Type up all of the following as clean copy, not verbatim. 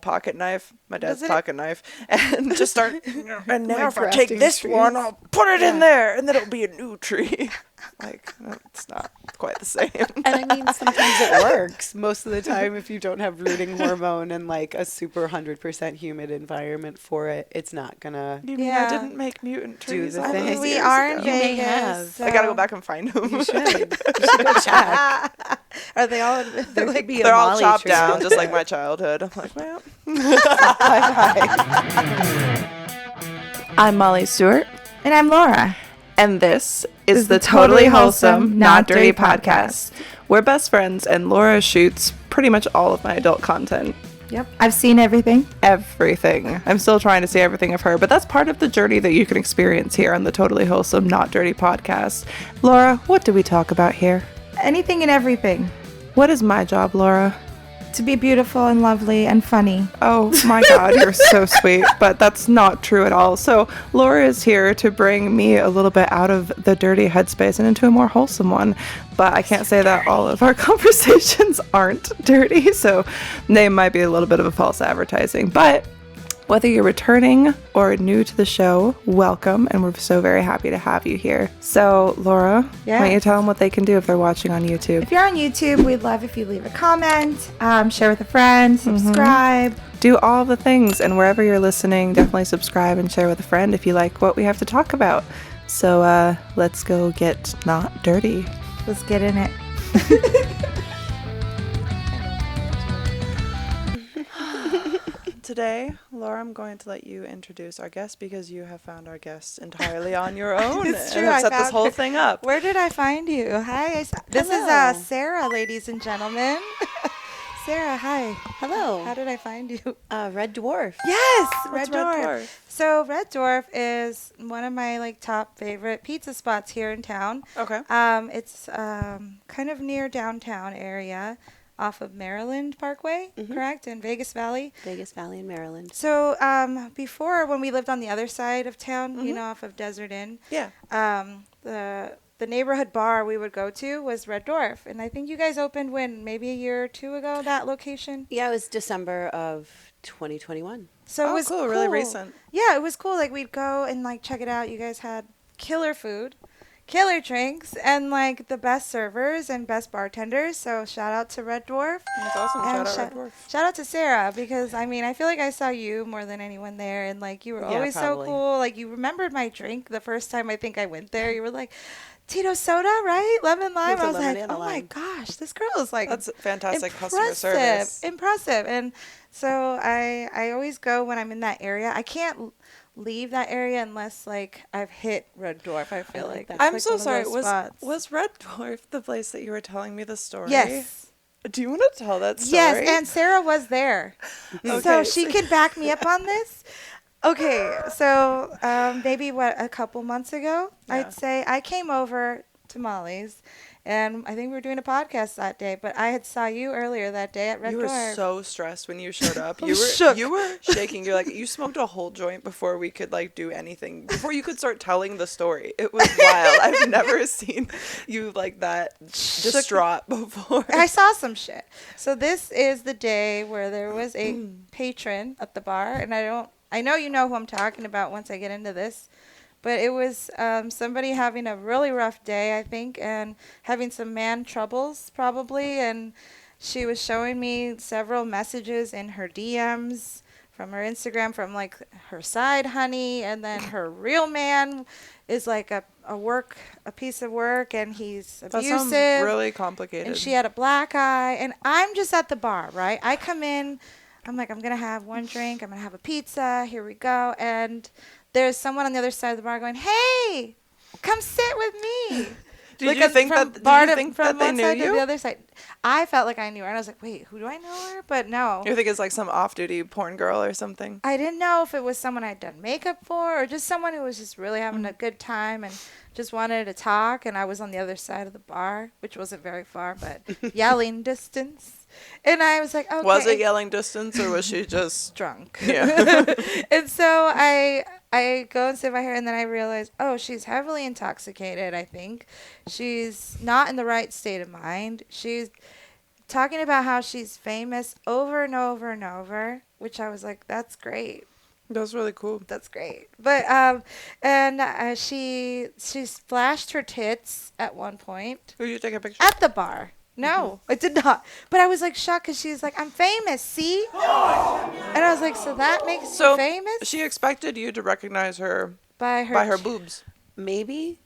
pocket knife, my dad's pocket knife, and just start, and now if I take this one, I'll put it in there, and then it'll be a new tree. Like, it's not quite the same. And I mean, sometimes it works. Most of the time, if you don't have rooting hormone and like a super 100% humid environment for it, it's not gonna. You mean I didn't make mutant trees? Do the thing. We are in You may Vegas. have. So. I gotta go back and find them. You should go check. Are they all? There could be They're a all Molly chopped tree. down, just like my childhood. I'm like, well. I'm Molly Stewart. And I'm Laura. And this is the Totally Wholesome, Not Dirty podcast. We're best friends, and Laura shoots pretty much all of my adult content. Yep. I've seen everything. Everything. I'm still trying to see everything of her, but that's part of the journey that you can experience here on the Totally Wholesome, Not Dirty podcast. Laura, what do we talk about here? Anything and everything. What is my job, Laura? To be beautiful and lovely and funny. Oh my God, you're so sweet, but that's not true at all. So Laura is here to bring me a little bit out of the dirty headspace and into a more wholesome one. But I can't say that all of our conversations aren't dirty, so they might be a little bit of a false advertising. But whether you're returning or new to the show, welcome, and we're so very happy to have you here. So, Laura, why don't you tell them what they can do if they're watching on YouTube? If you're on YouTube, we'd love if you leave a comment, share with a friend, subscribe. Do all the things, and wherever you're listening, definitely subscribe and share with a friend if you like what we have to talk about. So, let's go get not dirty. Let's get in it. Today, Laura, I'm going to let you introduce our guest because you have found our guest entirely on your own. It's true. And have I set this found whole her. thing up. Where did I find you? Hi. This Hello. is Sarah, ladies and gentlemen. Sarah, hi. Hello. How did I find you? Red Dwarf. Yes, What's Red Dwarf. So Red Dwarf is one of my top favorite pizza spots here in town. Okay. It's kind of near downtown area, off of Maryland Parkway, correct? In Vegas Valley. Vegas Valley in Maryland. So before, when we lived on the other side of town, you know, off of Desert Inn, the neighborhood bar we would go to was Red Dwarf. And I think you guys opened maybe a year or two ago, that location? Yeah, it was December of 2021. So it was cool, really recent. Yeah, it was cool. Like, we'd go and, check it out. You guys had killer food, killer drinks, and, the best servers and best bartenders. So shout out to Red Dwarf. That's awesome. And Shout out Red Dwarf. Shout out to Sarah, because, I feel like I saw you more than anyone there. And, you were always probably. so cool. You remembered my drink the first time I think I went there. You were like, Tito soda, right? Lemon lime. With I was lemon like, and a oh my lime. gosh, this girl is That's fantastic customer service. Impressive. And so I always go when I'm in that area. I can't leave that area unless I've hit Red Dwarf. I feel like that's I'm so one of sorry. those spots. Was Red Dwarf the place that you were telling me the story? Yes. Do you want to tell that story? Yes, and Sarah was there. Okay, So she can back me up on this. Okay, so maybe a couple months ago, I'd say I came over to Molly's, and I think we were doing a podcast that day, but I had saw you earlier that day at Red Dwarf. You were so stressed when you showed up. Shook. You were shaking. You're like, you smoked a whole joint before we could do anything, before you could start telling the story. It was wild. I've never seen you that distraught before. I saw some shit. So this is the day where there was a patron at the bar, and I know you know who I'm talking about once I get into this, but it was somebody having a really rough day, I think, and having some man troubles probably, and she was showing me several messages in her DMs from her Instagram from her side honey, and then her real man is a piece of work, and he's abusive. That sounds really complicated. And she had a black eye, and I'm just at the bar, right? I come in, I'm like, I'm going to have one drink. I'm going to have a pizza. Here we go. And there's someone on the other side of the bar going, hey, come sit with me. Did you think that they knew you? To the other side. I felt like I knew her. And I was like, wait, who do I know her? But no. You think it's some off-duty porn girl or something? I didn't know if it was someone I'd done makeup for or just someone who was just really having a good time and just wanted to talk. And I was on the other side of the bar, which wasn't very far, but yelling distance. And I was like, okay. Was it yelling distance, or was she just drunk? Yeah. And so I go and sit by her, and then I realize, oh, she's heavily intoxicated, I think. She's not in the right state of mind. She's talking about how she's famous over and over and over, which I was like, that's great. That was really cool. That's great. But she splashed her tits at one point Who did you take a picture? at the bar. No, I did not. But I was like shocked because she's like, I'm famous, see? And I was like, so that makes you famous? She expected you to recognize her By her boobs. Maybe.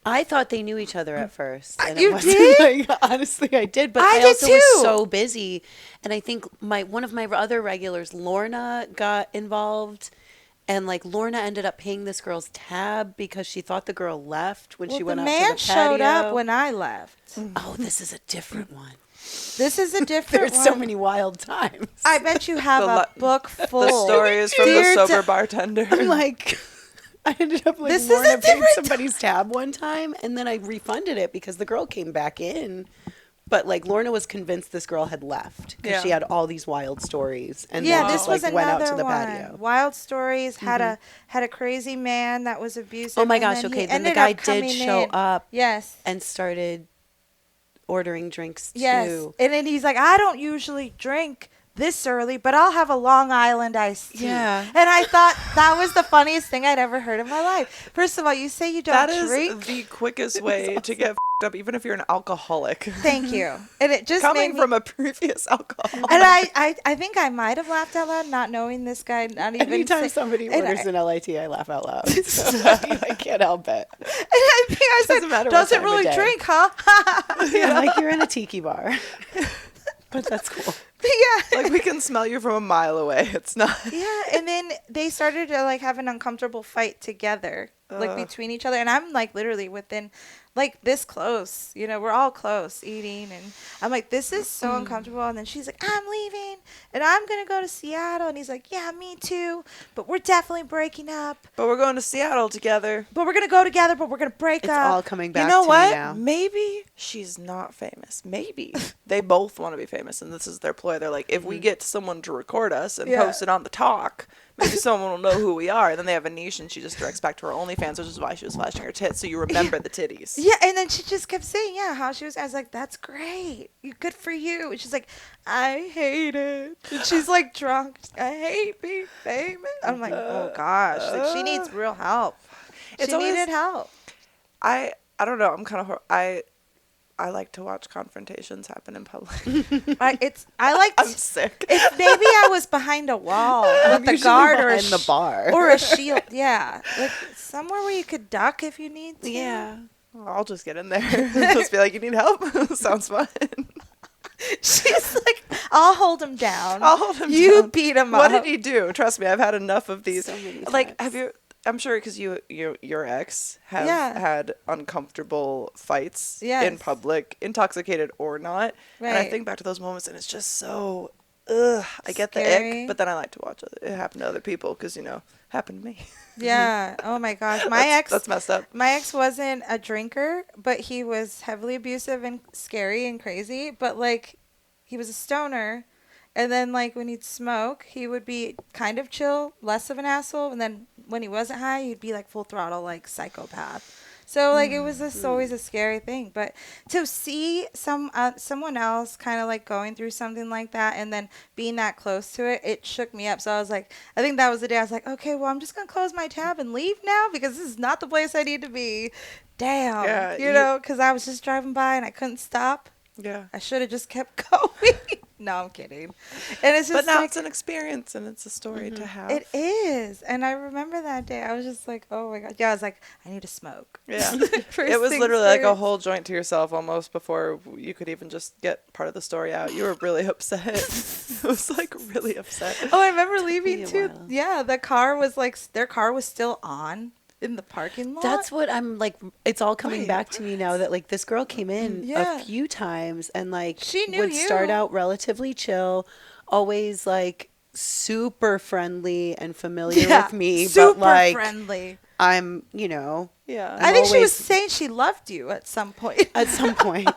I thought they knew each other at first. And You it wasn't did? Like, honestly, I did. But I I did also too. was so busy. And I think one of my other regulars, Lorna, got involved. And like Lorna ended up paying this girl's tab because she thought the girl left when she went the out man to the patio. showed up when I left. Oh, this is a different one. This is a different There's one. so many wild times. I bet you have a book full. The story is from Dear the sober bartender. I'm like, I ended up like This is Lorna a paid different somebody's tab one time, and then I refunded it because the girl came back in. But like Lorna was convinced this girl had left because Yeah. she had all these wild stories, and Yeah, then this just was like another went out to the one. patio. Wild stories had a crazy man that was abusive. Oh my and gosh! then Okay, he then the ended guy up did coming show in. up Yes. and started ordering drinks Yes. too. And then he's like, I don't usually drink this early, but I'll have a Long Island iced tea. Yeah. And I thought that was the funniest thing I'd ever heard in my life. First of all, you say you don't That is drink. the quickest way to get up, even if you're an alcoholic. Thank you. And it just Coming made me, from a previous alcoholic. and I think I might have laughed out loud, not knowing this guy, not even. Anytime somebody and orders I- an LIT, I laugh out loud. So, I can't help it. And I think I Doesn't said, matter what doesn't time of really day." drink, huh? Yeah, like you're in a tiki bar, but that's cool. Yeah. Like we can smell you from a mile away. It's not. Yeah, and then they started to like have an uncomfortable fight together, like between each other, and I'm like literally within, like this close. You know, we're all close eating, and I'm like, this is so uncomfortable. And then she's like, I'm leaving, and I'm gonna go to Seattle, and he's like, yeah, me too, but we're definitely breaking up. But we're going to Seattle together. But we're gonna go together, but we're gonna break It's up. all coming back You know to what? me now. Maybe she's not famous. Maybe they both want to be famous, and this is their ploy. They're like, if we get someone to record us and Yeah. post it on the talk, maybe someone will know who we are. And then they have a niche, and she just directs back to her OnlyFans, which is why she was flashing her tits, so you remember the titties. Yeah, and then she just kept saying, yeah, how she was. I was like, that's great. Good for you. And she's like, I hate it. And she's like drunk. I hate being famous. I'm like, oh gosh, like she needs real help. It's She always- needed help. I don't know. I'm kind of I like to watch confrontations happen in public. I like. I'm sick. If maybe I was behind a wall with a usually guard or behind the bar. or a shield. Yeah, like somewhere where you could duck if you need to. Yeah. Well, I'll just get in there. Just be like, you need help? Sounds fun. She's like, I'll hold him down. I'll hold him You down. beat him What up. did he do? Trust me, I've had enough of these. So many Like, times. have you? I'm sure because your ex have Yeah. had uncomfortable fights in Yes. public, intoxicated or not. And I Right. think back to those moments, and it's just so. Ugh, I get the Scary. ick, but then I like to watch it happen to other people because happened to me. Yeah. Oh my gosh. That's messed up. My ex wasn't a drinker, but he was heavily abusive and scary and crazy. But like, he was a stoner, and then like when he'd smoke, he would be kind of chill, less of an asshole, and then when he wasn't high, he'd be like full throttle, like psychopath. So like it was just always a scary thing. But to see someone else kind of like going through something like that and then being that close to it, it shook me up. So I was like, I think that was the day I was like, okay, well, I'm just gonna close my tab and leave now because this is not the place I need to be. Damn, Yeah, you know, because I was just driving by and I couldn't stop. Yeah. I should have just kept going. No, I'm kidding. And it's just But now like, it's an experience and it's a story to have. it is. And I remember that day. I was just like, oh my God. Yeah, I was like, I need to smoke. Yeah. First It was things literally like a first. whole joint to yourself almost before you could even just get part of the story out. You were really upset. It was like really upset. Oh, I remember me leaving a too. while. Yeah, the car was like, their car was still on in the parking lot. That's what I'm like. It's all coming Wait, back to me now that like this girl came in Yeah. a few times and like She knew would start you. out relatively chill, always like super friendly and familiar with me, super but like friendly. I'm, Yeah. I think she was always- saying she loved you at some point. at some point.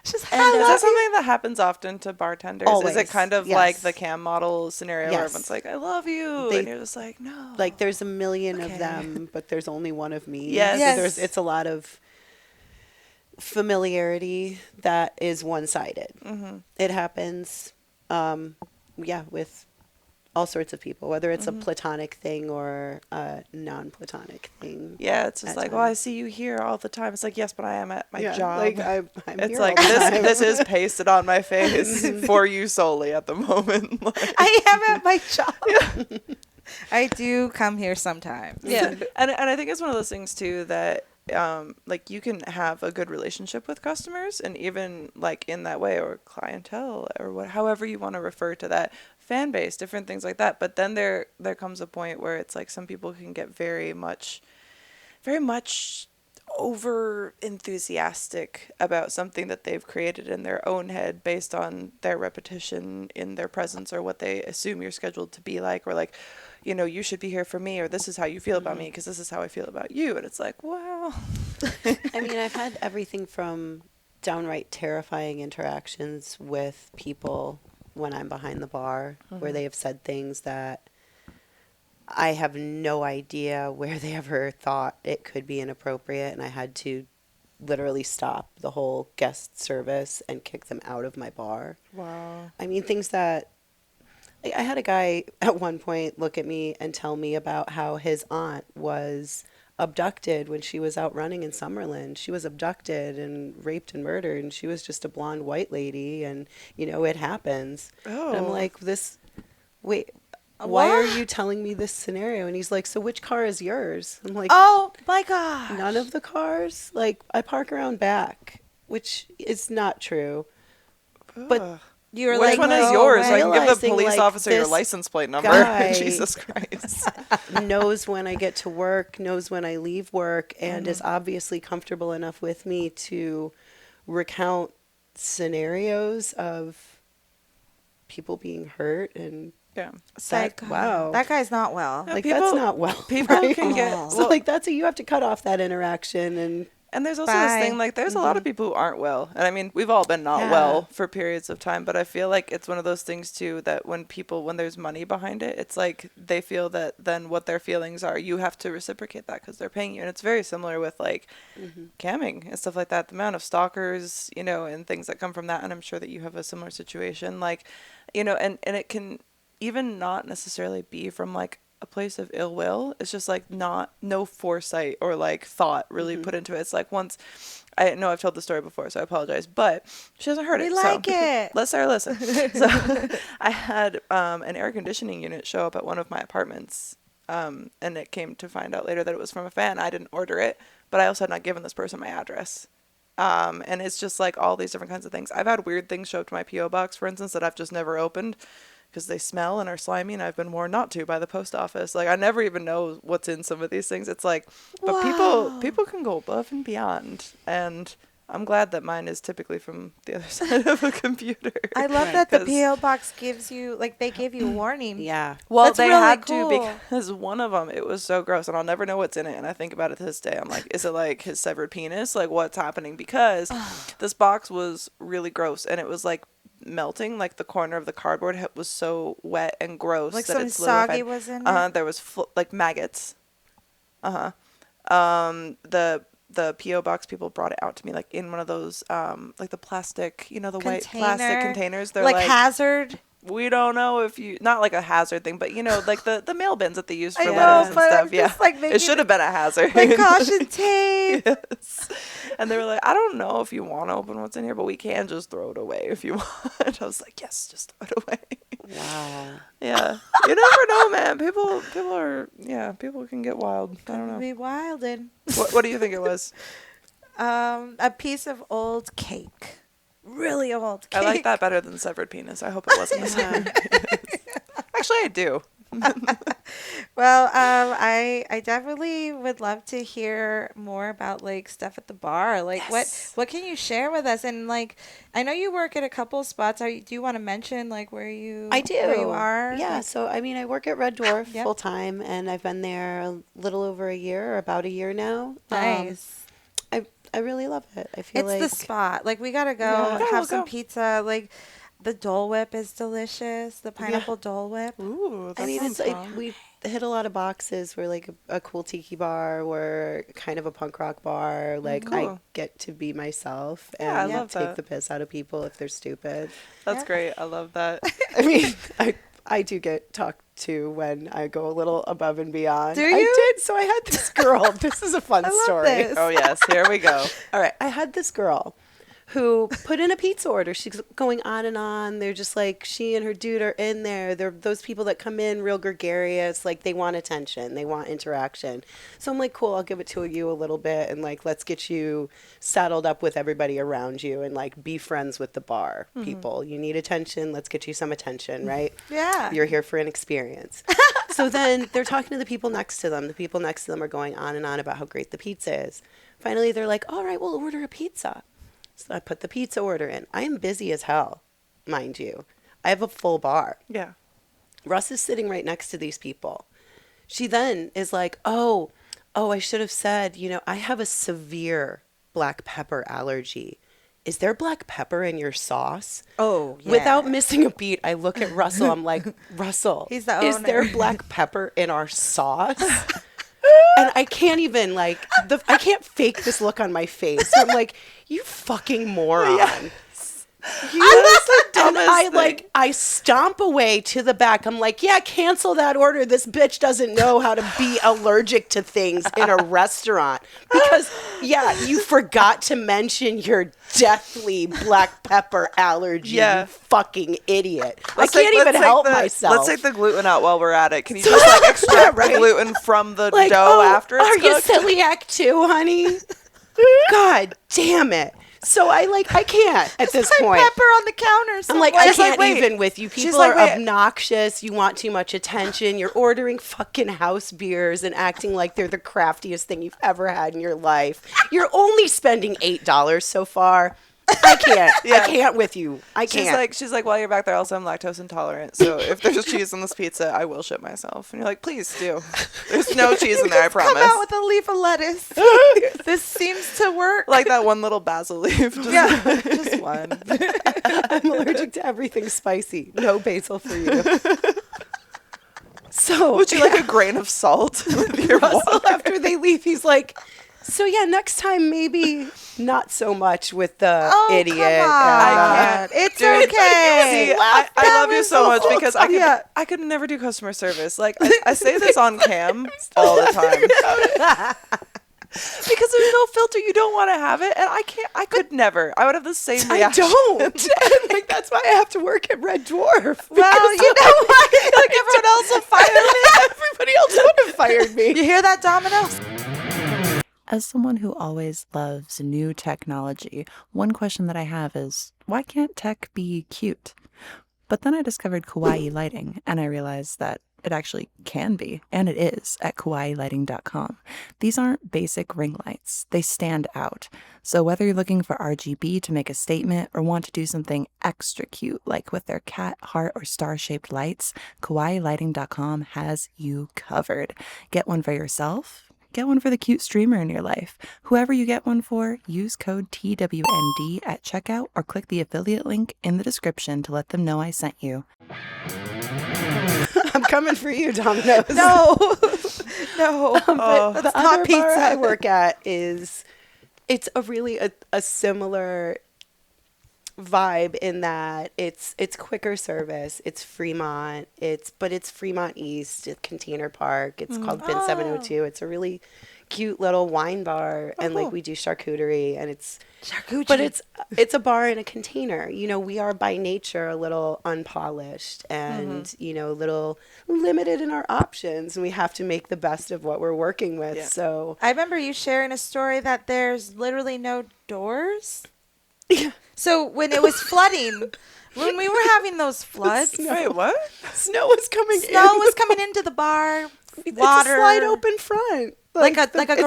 She's like, And, I Is love that you. something that happens often to bartenders? Is Always, it kind of yes. like the cam model scenario where Yes. everyone's like, I love you. They- and you're just like, no. Like there's a million Okay. of them, but there's only one of me. Yes. So Yes. it's a lot of familiarity that is one-sided. It happens, with all sorts of people, whether it's a platonic thing or a non-platonic thing. Yeah, it's just at like, oh, times. I see you here all the time. It's like, yes, but I am at my Yeah, job. like I'm It's here like all the this. time. This is pasted on my face for you solely at the moment. Like, I am at my job. I do come here sometimes. yeah, and I think it's one of those things too that like you can have a good relationship with customers, and even like in that way, or clientele, or what, however you want to refer to that, fan base, different things like that. But then there comes a point where it's like some people can get very much over enthusiastic about something that they've created in their own head based on their repetition in their presence, or what they assume you're scheduled to be like, or like, you know, you should be here for me, or this is how you feel about me because this is how I feel about you. And it's like, well, I mean, I've had everything from downright terrifying interactions with people when I'm behind the bar, where they have said things that I have no idea where they ever thought it could be inappropriate, and I had to literally stop the whole guest service and kick them out of my bar. wow. I mean, things that, like, I had a guy at one point look at me and tell me about how his aunt was abducted when she was out running in Summerlin. She was abducted and raped and murdered, and she was just a blonde white lady, and, you know, it happens. And I'm Oh. like, wait, why are What? you telling me this scenario? And he's like, so which car is yours? I'm like, Oh my god. none of the cars. Like, I park around back, which is not true. But Ugh. You were Which like, one no is yours? way. I can give the Realizing, police like, officer your this license plate number. guy- Jesus Christ. knows when I get to work, knows when I leave work, and is obviously comfortable enough with me to recount scenarios of people being hurt, and Yeah. Psycho. wow. That guy's not well. like, people- that's not well. people right? can get- so well- like you have to cut off that interaction. And there's also Bye. this thing, like, there's a lot of people who aren't well. And I mean, we've all been not Yeah. well for periods of time, but I feel like it's one of those things too that when there's money behind it, it's like they feel that then what their feelings are, you have to reciprocate that because they're paying you. And it's very similar with like camming and stuff like that. The amount of stalkers, you know, and things that come from that. And I'm sure that you have a similar situation, like, you know, and it can even not necessarily be from like a place of ill will. It's just like no foresight or like thought really put into it. It's like once, I know I've told the story before, so I apologize, but she hasn't heard We it. like so it. Let Sarah listen. So I had an air conditioning unit show up at one of my apartments, and it came to find out later that it was from a fan. I didn't order it, but I also had not given this person my address. And it's just like all these different kinds of things. I've had weird things show up to my P.O. box, for instance, that I've just never opened because they smell and are slimy, and I've been warned not to by the post office. Like, I never even know what's in some of these things. It's like, but people can go above and beyond, and I'm glad that mine is typically from the other side of a computer. I love Right. that the 'Cause- PO box gives you, like, they gave you a warning. yeah, Well, That's they really had cool. to, because one of them, it was so gross, and I'll never know what's in it. And I think about it to this day. I'm like, is it like his severed penis? Like, what's happening? Because this box was really gross, and it was like melting. Like the corner of the cardboard was so wet and gross Like that some it's soggy was in it? There was like maggots. The PO box people brought it out to me like in one of those like the plastic, you know, the white plastic Container? containers. They're Like like hazard. we don't know if you, not like a hazard thing, but you know, like the mail bins that they use for I know, letters and but stuff. I'm Yeah, just, like, making it should have been a hazard. Like caution tape. Yes. And they were like, I don't know if you want to open what's in here, but we can just throw it away if you want. I was like, yes, just throw it away. wow. Yeah, you never know, man. People can get wild. I don't know. Be wildin'. What do you think it was? A piece of old cake. Really old cake. I like that better than severed penis. I hope it wasn't a severed penis. Actually, I do. Well, I definitely would love to hear more about like stuff at the bar. Like what can you share with us? And like, I know you work at a couple spots. Do you want to mention like where you I do. where you are? Yeah. Like, So, I mean, I work at Red Dwarf Yep. full time, and I've been there a little over a year, or about a year now. nice. I really love it. I feel It's like the spot. Like we gotta go Yeah. Gotta have go. some pizza. Like The Dole Whip is delicious. The pineapple Dole Whip. Ooh, that I mean, sounds it's like fun. we hit a lot of boxes. We're like a cool tiki bar. We're kind of a punk rock bar. Like I Cool. get to be myself Yeah, I and love take that. the piss out of people if they're stupid. That's Yeah. great. I love that. I mean, I do get talked to when I go a little above and beyond. Do I you? did. So I had this girl. This is a fun I love story. this. Oh yes, here we go. All right. I had this girl who put in a pizza order. She's going on and on. They're just like, she and her dude are in there. They're those people that come in real gregarious. Like, they want attention. They want interaction. So I'm like, cool, I'll give it to you a little bit. And, like, let's get you saddled up with everybody around you and, like, be friends with the bar people. You need attention. Let's get you some attention, right? Yeah. You're here for an experience. So then they're talking to the people next to them. The people next to them are going on and on about how great the pizza is. Finally, they're like, all right, we'll order a pizza. So I put the pizza order in. I am busy as hell, mind you. I have a full bar. Yeah. Russ is sitting right next to these people. She then is like, oh, I should have said, I have a severe black pepper allergy. Is there black pepper in your sauce? Oh, yeah. Without missing a beat, I look at Russell. I'm like, Russell, He's the is there owner. black pepper in our sauce? And I can't even I can't fake this look on my face. I'm like, you fucking moron. I stomp away to the back. I'm like, yeah, cancel that order. This bitch doesn't know how to be allergic to things in a restaurant. Because, yeah, you forgot to mention your deathly black pepper allergy, you fucking idiot. I can't even help myself. Let's take the gluten out while we're at it. Can you just like extract the gluten from the Like, dough after it's are cooked? you celiac too, honey? God damn it. So I can't at this point. Pepper on the counter. I'm like, I can't even with you. People like, are wait. obnoxious. You want too much attention. You're ordering fucking house beers and acting like they're the craftiest thing you've ever had in your life. You're only spending $8 so far. I can't. I can't with you. I can't. She's like, while you're back there, also I'm lactose intolerant. So if there's cheese on this pizza, I will shit myself. And you're like, please do. There's no cheese in there, I promise. Come out with a leaf of lettuce. This seems to work. Like that one little basil leaf. Just one. I'm allergic to everything spicy. No basil for you. So Would you like a grain of salt with your Russell, water? after they leave, he's like, so yeah, next time maybe not so much with the idiot. Come on. It's Dude, okay. See, I love you so much because I could, Yeah. I could never do customer service. Like, I say this on cam all the time. Because there's no filter. You don't want to have it. And I could never. I would have the same I reaction. don't. And, like, that's why I have to work at Red Dwarf. Well, you know what? Like everyone else will fire me. Everybody else would have fired me. You hear that, Domino's? As someone who always loves new technology, one question that I have is, why can't tech be cute? But then I discovered kawaii lighting, and I realized that it actually can be, and it is, at kawaiilighting.com. These aren't basic ring lights. They stand out. So whether you're looking for RGB to make a statement or want to do something extra cute, like with their cat, heart, or star-shaped lights, kawaiilighting.com has you covered. Get one for yourself. Get one for the cute streamer in your life. Whoever you get one for, use code TWND at checkout or click the affiliate link in the description to let them know I sent you. I'm coming for you, Domino's. No. No. But That's the not other pizza. bar I work at it's a similar vibe in that it's quicker service. It's Fremont. But it's Fremont East, Container Park. It's called Bin 702. It's a really cute little wine bar, and like we do charcuterie, and it's Charcuterie. but it's a bar in a container. We are by nature a little unpolished and a little limited in our options, and we have to make the best of what we're working with. Yeah. So I remember you sharing a story that there's literally no doors. yeah. So when it was flooding, when we were having those floods, Wait, what? Snow was coming snow in. was coming into the bar. It's Water. a slide open front. Like a it's garage,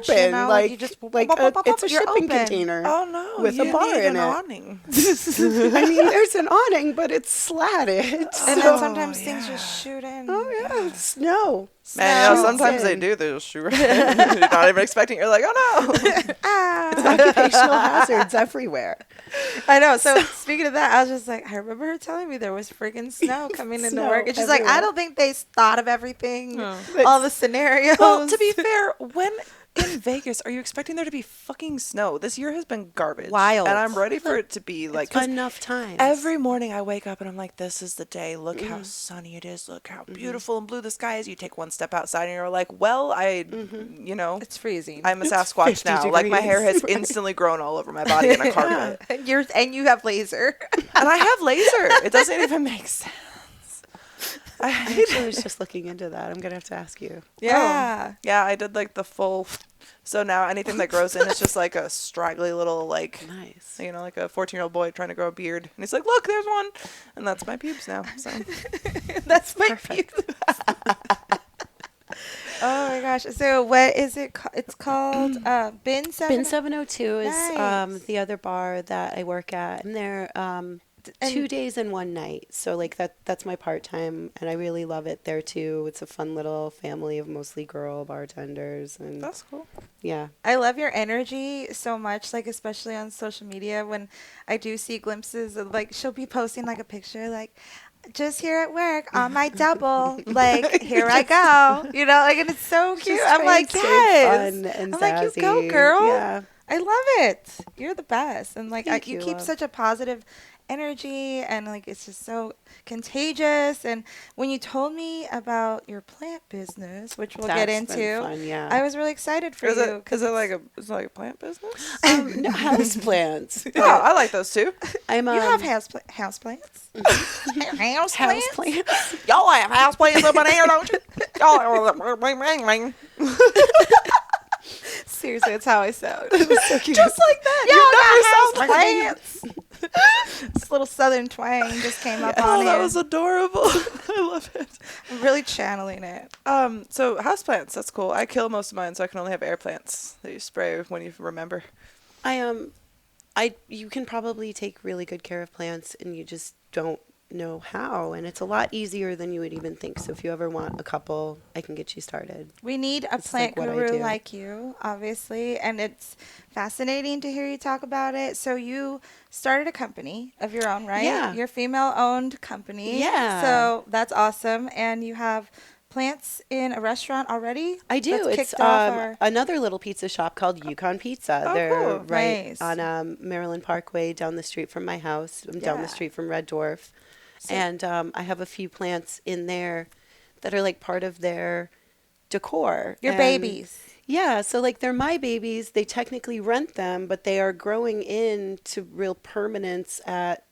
just open. you know, like you just it's a you're shipping open. container. Oh, no. With a you bar need in an it. awning. I mean, there's an awning, but it's slatted. And then Oh, sometimes things yeah. just shoot in. Oh yeah, snow. Man, Snow. sometimes they do. They'll shoot right in. You're not even expecting it. You're like, oh no. Occupational hazards everywhere. I know. So speaking of that, I was just like, I remember her telling me there was freaking snow coming into Snow work, and she's like, everywhere. I don't think they thought of everything, No. all the scenarios. Well, to be fair, when in Vegas are you expecting there to be fucking snow? This year has been garbage. Wild. And I'm ready for it to be like, 'cause Enough time. every morning I wake up and I'm like, this is the day. Look how sunny it is. Look how beautiful and blue the sky is. You take one step outside and you're like, well, you know, it's freezing. I'm a Sasquatch 50 now. Like my hair has degrees. instantly grown all over my body in a carpet. and you have laser. And I have laser. It doesn't even make sense. I actually was just looking into that. I'm gonna have to ask you. Yeah. Yeah, I did like the full. So now anything that grows in is just like a straggly little like, Nice. you know, like a 14-year-old boy trying to grow a beard. And he's like, look, there's one. And that's my pubes now. So That's my perfect. Oh my gosh. So what is it? It's called Bin 7. Bin 702 is Nice. the other bar that I work at, and they're 2 days and 1 night. So like that's my part time, and I really love it there too. It's a fun little family of mostly girl bartenders, and that's cool. yeah. I love your energy so much, like especially on social media when I do see glimpses of like she'll be posting like a picture like just here at work on my double, like here I go, you know, like and it's so cute. Just I'm trying like to stay yes, fun and I'm like you zazzy. go girl. Yeah. I love it. You're the best, and like Thank you you, keep love. such a positive energy, and like it's just so contagious. And when you told me about your plant business, which we'll get That's been into, fun, yeah. I was really excited for Is you. it, is it like a plant business? No, house plants. Oh, I like those too. I'm You have house plants. House house plants. plants. Y'all have house plants up in here, don't you? Y'all Seriously, that's how I sound. So cute. Just like that. You Y'all got house plants. This little southern twang just came up on Oh, that here. was adorable. I love it. I'm really channeling it. So houseplants, that's cool. I kill most of mine, so I can only have air plants that you spray when you remember. You can probably take really good care of plants, and you just don't know how, and it's a lot easier than you would even think. So if you ever want a couple, I can get you started. We need a It's plant like what I guru do. like you, obviously, and it's fascinating to hear you talk about it. So you started a company of your own, right? Yeah. Your female-owned company. Yeah. So that's awesome, and you have plants in a restaurant already? I do. That's It's kicked off our- another little pizza shop called Yukon Pizza. Oh, They're cool. right Nice. on Maryland Parkway down the street from my house. I'm down Yeah. the street from Red Dwarf. So- And I have a few plants in there that are like part of their decor. Your And- babies. Yeah, so like they're my babies. They technically rent them, but they are growing into real permanence at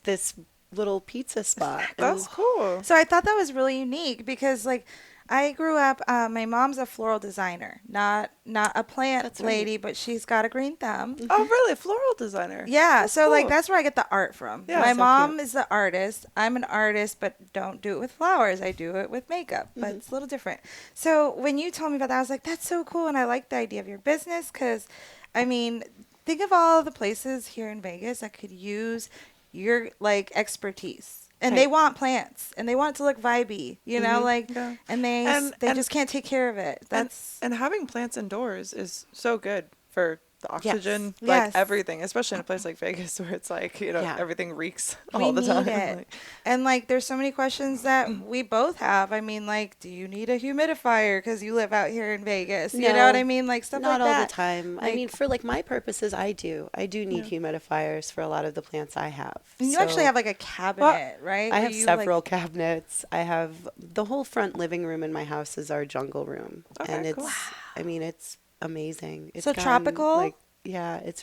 this little pizza spot. That's cool. So I thought that was really unique because, like, I grew up. My mom's a floral designer, not a plant That's right. lady, but she's got a green thumb. Oh, really? Floral designer. Yeah, That's so like cool. that's where I get the art from. Yeah, My so mom cute. is the artist. I'm an artist, but don't do it with flowers. I do it with makeup, but Mm-hmm. it's a little different. So when you told me about that, I was like, that's so cool, and I like the idea of your business because, I mean, think of all the places here in Vegas that could use your like expertise. And they Right. want plants, and they want it to look vibey, you know, like, Yeah. and they And- and- just can't take care of it. That's And having plants indoors is so good for the oxygen, Yes. like Yes. everything, especially in a place like Vegas where it's like, you know, Yeah. everything reeks we all the need time. it. Like, And like, there's so many questions that we both have. I mean, like, do you need a humidifier because you live out here in Vegas? You know what I No, mean? Like stuff Not like all that. the time. I Like- mean, for like my purposes, I do need humidifiers for a lot of the plants I have. And you So actually have like a cabinet, right? I where have you, like- several cabinets. I have the whole front living room in my house is our jungle room, Okay, and it's cool. I mean it's amazing. It's So gotten, tropical? Like yeah, it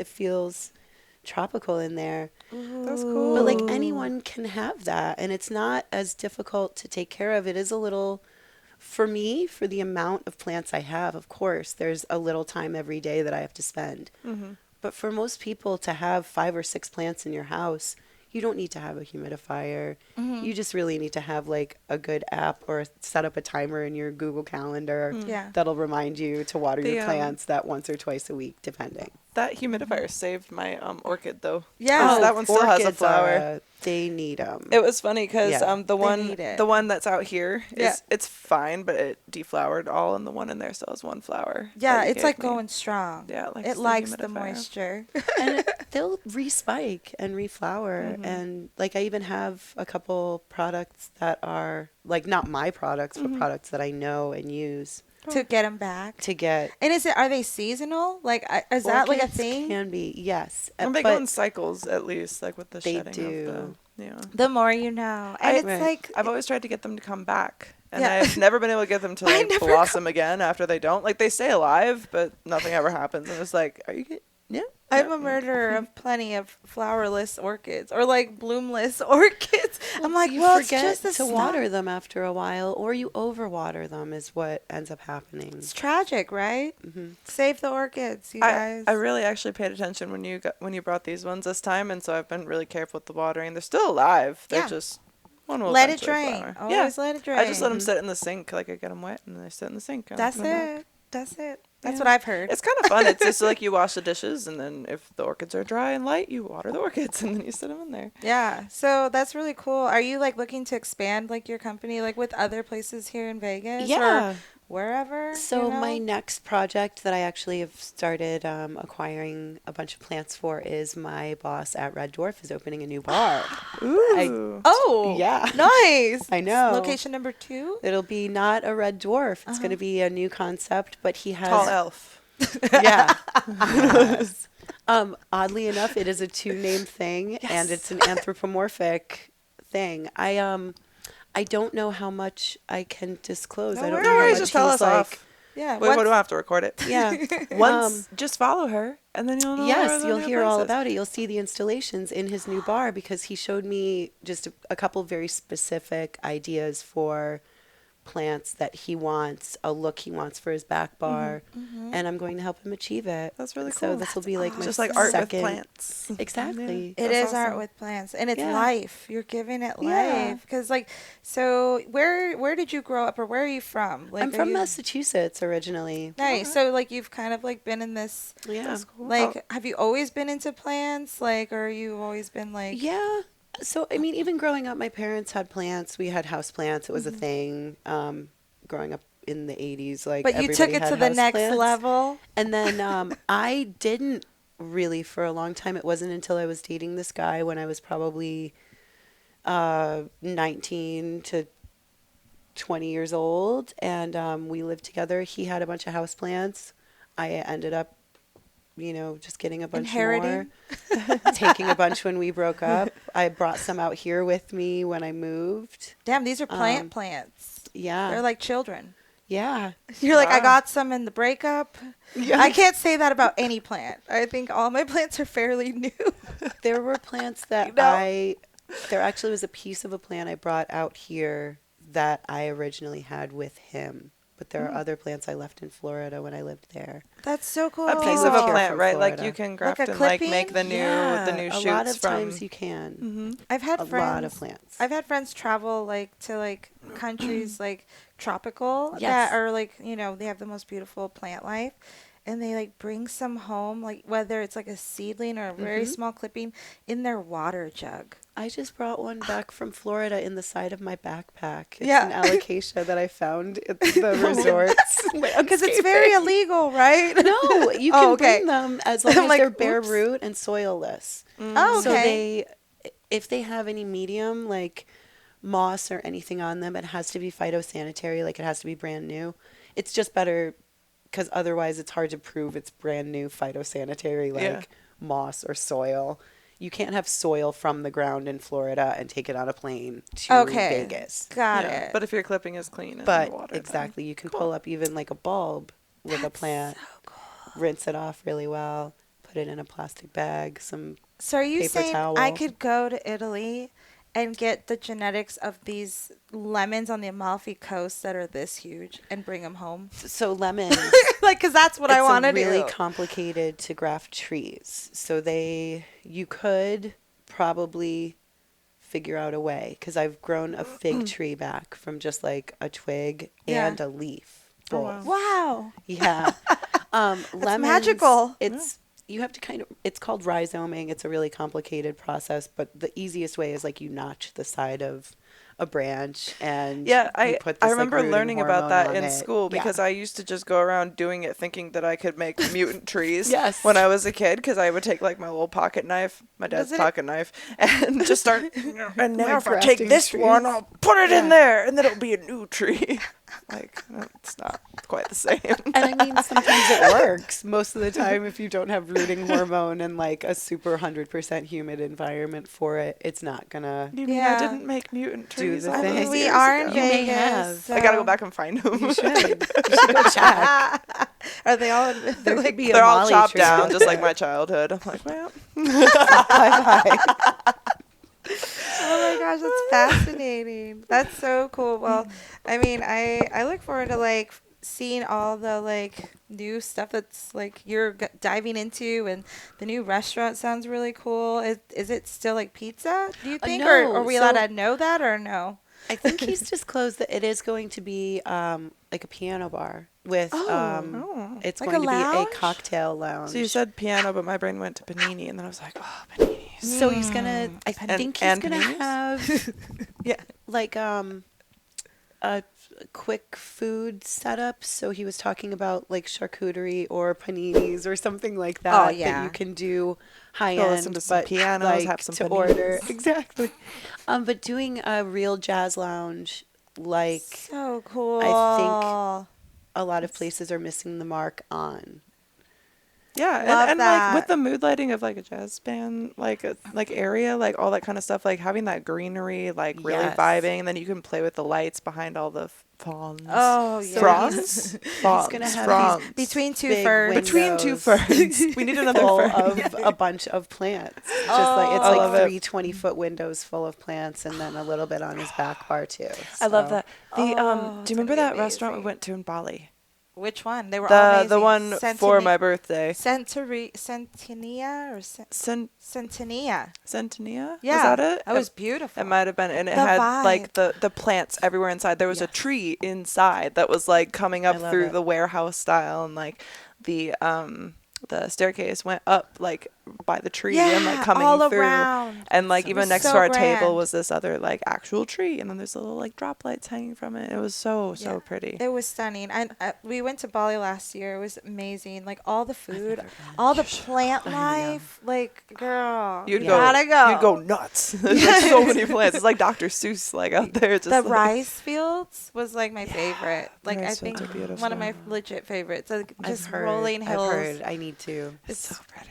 feels tropical in there. That's cool. But like anyone can have that, and it's not as difficult to take care of. It is a little, for me, for the amount of plants I have, of course, there's a little time every day that I have to spend. Mm-hmm. But for most people to have 5 or 6 plants in your house, you don't need to have a humidifier. Mm-hmm. You just really need to have like a good app or set up a timer in your Google Calendar Yeah. that'll remind you to water The, your plants that once or twice a week, depending. That humidifier saved my orchid though. Yeah. 'Cause that one still has a orchids flower. They need them. It was funny because Yeah. need it. the one that's out here Yeah. it's fine, but it deflowered all, and the one in there still has one flower. Yeah, that you it's gave like me. going strong. Yeah, It likes the humidifier. moisture. And they'll respike and reflower. And like I even have a couple products that are like not my products, but products that I know and use To get them back. to get. And are they seasonal? Like, is that like a Orchids thing? Can be, yes. And they but go in cycles at least, like with the They shedding do. of the yeah. The more you know. And it's Right. like, I've always tried to get them to come back, and Yeah. I've never been able to get them to I like never blossom again after they don't. Like they stay alive, but nothing ever happens, and it's like, are you get? Yeah. I'm a murderer of plenty of flowerless orchids or like bloomless orchids. I'm like, you well, it's forget just a to water them after a while, or you overwater them is what ends up happening. It's tragic, right? Mm-hmm. Save the orchids, you guys. I really actually paid attention when you brought these ones this time, and so I've been really careful with the watering. They're still alive. They're Yeah. just one will let it eventually drain. flower. Always Yeah. let it drain. I just let them sit in the sink, like I get them wet, and then they sit in the sink. and I That's put 'em back. it. That's it. That's Yeah. what I've heard. It's kind of fun. It's just like you wash the dishes, and then if the orchids are dry and light, you water the orchids, and then you sit them in there. Yeah. So that's really cool. Are you like looking to expand like your company like with other places here in Vegas? Yeah. Or wherever? So you know? my next project that I actually have started acquiring a bunch of plants for is my boss at Red Dwarf is opening a new bar. Ooh. Oh. Yeah. Nice. I know. Location number 2? It'll be not a Red Dwarf. It's going to be a new concept, but he has Tall elf. Yeah. Yes. Oddly enough, it is a 2-name thing, and it's an anthropomorphic thing. I don't know how much I can disclose. No I don't worries. know No how worries, much just tell he's us like. off. Yeah. We don't have to record it. Yeah. Once, just follow her, and then you'll know. where Yes, the you'll new hear place all is. about it. You'll see the installations in his new bar because he showed me just a couple very specific ideas for plants that he wants, a look he wants for his back bar, and I'm going to help him achieve it. That's really So cool. this will be like my Just like art with second. plants. Exactly. It That's is art awesome. with plants, and it's Yeah. life. You're giving it Yeah. life. Because, like, so where did you grow up, or where are you from? Like, I'm are from you- Massachusetts originally. Nice. So, like, you've kind of like been in this. Yeah. That's cool. Like, have you always been into plants? Like, or you always been like? Yeah. So, I mean, even growing up, my parents had plants. We had house plants. It was a thing. Growing up in the 80s, like, But you took everybody it had to the house next plants. level. And then I didn't really for a long time. It wasn't until I was dating this guy when I was probably 19 to 20 years old. And we lived together. He had a bunch of houseplants. I ended up, just getting a bunch Inheriting? more. Taking a bunch when we broke up. I brought some out here with me when I moved. Damn, these are plants. Yeah. They're like children. Yeah. You're like, I Wow. got some in the breakup. Yeah. I can't say that about any plant. I think all my plants are fairly new. There were plants that know? there actually was a piece of a plant I brought out here that I originally had with him. But there are other plants I left in Florida when I lived there. That's so cool. A piece I of moved a here plant, from right? Like Florida. you can Like graft a and like clipping? make the new shoots a lot of from. times you can. Mhm. I've had A friends. lot of plants. I've had friends travel like to like countries like tropical Yes. that are like they have the most beautiful plant life, and they like bring some home, like whether it's like a seedling or a very small clipping in their water jug. I just brought one back from Florida in the side of my backpack. It's Yeah. an alocasia that I found at the resorts. Because it's very illegal, right? No, you can Oh, okay. bring them as long I'm as like, they're bare oops. root and soilless. Oh, okay. So if they have any medium like moss or anything on them, it has to be phytosanitary, like it has to be brand new. It's just better because otherwise it's hard to prove it's brand new phytosanitary like Yeah. moss or soil. You can't have soil from the ground in Florida and take it on a plane to Okay. Vegas. Got Yeah, it. But if your clipping is clean and But water, exactly, you can pull up even like a bulb with a plant, rinse it off really well, put it in a plastic bag, some So are you paper saying towel. I could go to Italy and get the genetics of these lemons on the Amalfi Coast that are this huge and bring them home? so lemons. Like, because that's what I want to It's really do. complicated to graft trees. So you could probably figure out a way because I've grown a fig tree back from just like a twig Yeah. and a leaf. Oh, both. wow. Wow. Yeah. Lemons, magical. It's you have to it's called rhizoming. It's a really complicated process, but the easiest way is like you notch the side of a branch and Yeah, you put I this, remember rooting learning about hormone that on in it. school because I used to just go around doing it thinking that I could make mutant trees Yes. when I was a kid because I would take like my little pocket knife, my dad's pocket knife, and just start, and now if I take grafting this trees. one, I'll put it in there and then it'll be a new tree. Like, no, it's not quite the same. And I mean, sometimes it works. Most of the time, if you don't have rooting hormone and like a super 100% humid environment for it, it's not gonna. You mean I didn't make mutant trees? the all thing. those We years are in ago? You may Vegas. have. So I gotta go back and find them. You should go check. Are they all? There like, could be a They're all Molly chopped tree down, out just like there. my childhood. I'm like, well, Bye-bye. Oh my gosh, that's fascinating. That's so cool. Well, I mean, I look forward to like seeing all the like new stuff that's like you're diving into, and the new restaurant sounds really cool. Is it still like pizza? Do you think, or no, are we allowed so- to know that or no? I think he's disclosed that it is going to be like a piano bar with it's Like going a to be lounge? a cocktail lounge. so you said piano, but my brain went to panini, and then I was like, oh, panini. So he's gonna. I think he's and gonna paninis? have Yeah. like a quick food setup. So he was talking about like charcuterie or paninis or something like that. Oh, yeah. That you can do high Go end, listen to some but pianos, like have some to paninis. order exactly. But doing a real jazz lounge, like So cool. I a lot of places are missing the mark on. Yeah, Love and that. like with the mood lighting of like a jazz band, like a like area, like all that kind of stuff, like having that greenery, like really Yes. vibing, and then you can play with the lights behind all the fawns. Oh yeah. Fronds? Fawns. gonna have Fronds. Between two big ferns. Between two windows ferns. We need another full fern. of a bunch of plants. Just like I it's love like it. three 20-foot windows full of plants, and then a little bit on his back bar too. I love So- that. The it's do you gonna remember be that restaurant we amazing. went to in Bali? Which one? They were all The amazing. one for my birthday. Centenia or Centenia. Centenia? Yeah, Was that it? That was beautiful. It might have been, and it The had vibe. like the plants everywhere inside. There was a Yes. tree inside that was like coming up I love through it. the warehouse style, and like the staircase went up like by the tree and like Yeah, coming all through, around. and like It even was next so to our grand. table was this other like actual tree, and then there's little like drop lights hanging from it. It was so Yeah. pretty. It was stunning. We went to Bali last year. It was amazing. Like all the food, all the plant life. Like, girl, You'd you go, gotta go. You'd go nuts. There's like so many plants. It's like Dr. Seuss like out there. Just The like, rice fields was like my favorite. Like I rice think fields are beautiful. one of my legit favorites. Like just I've heard, rolling hills. I've heard. I need to. It's so pretty.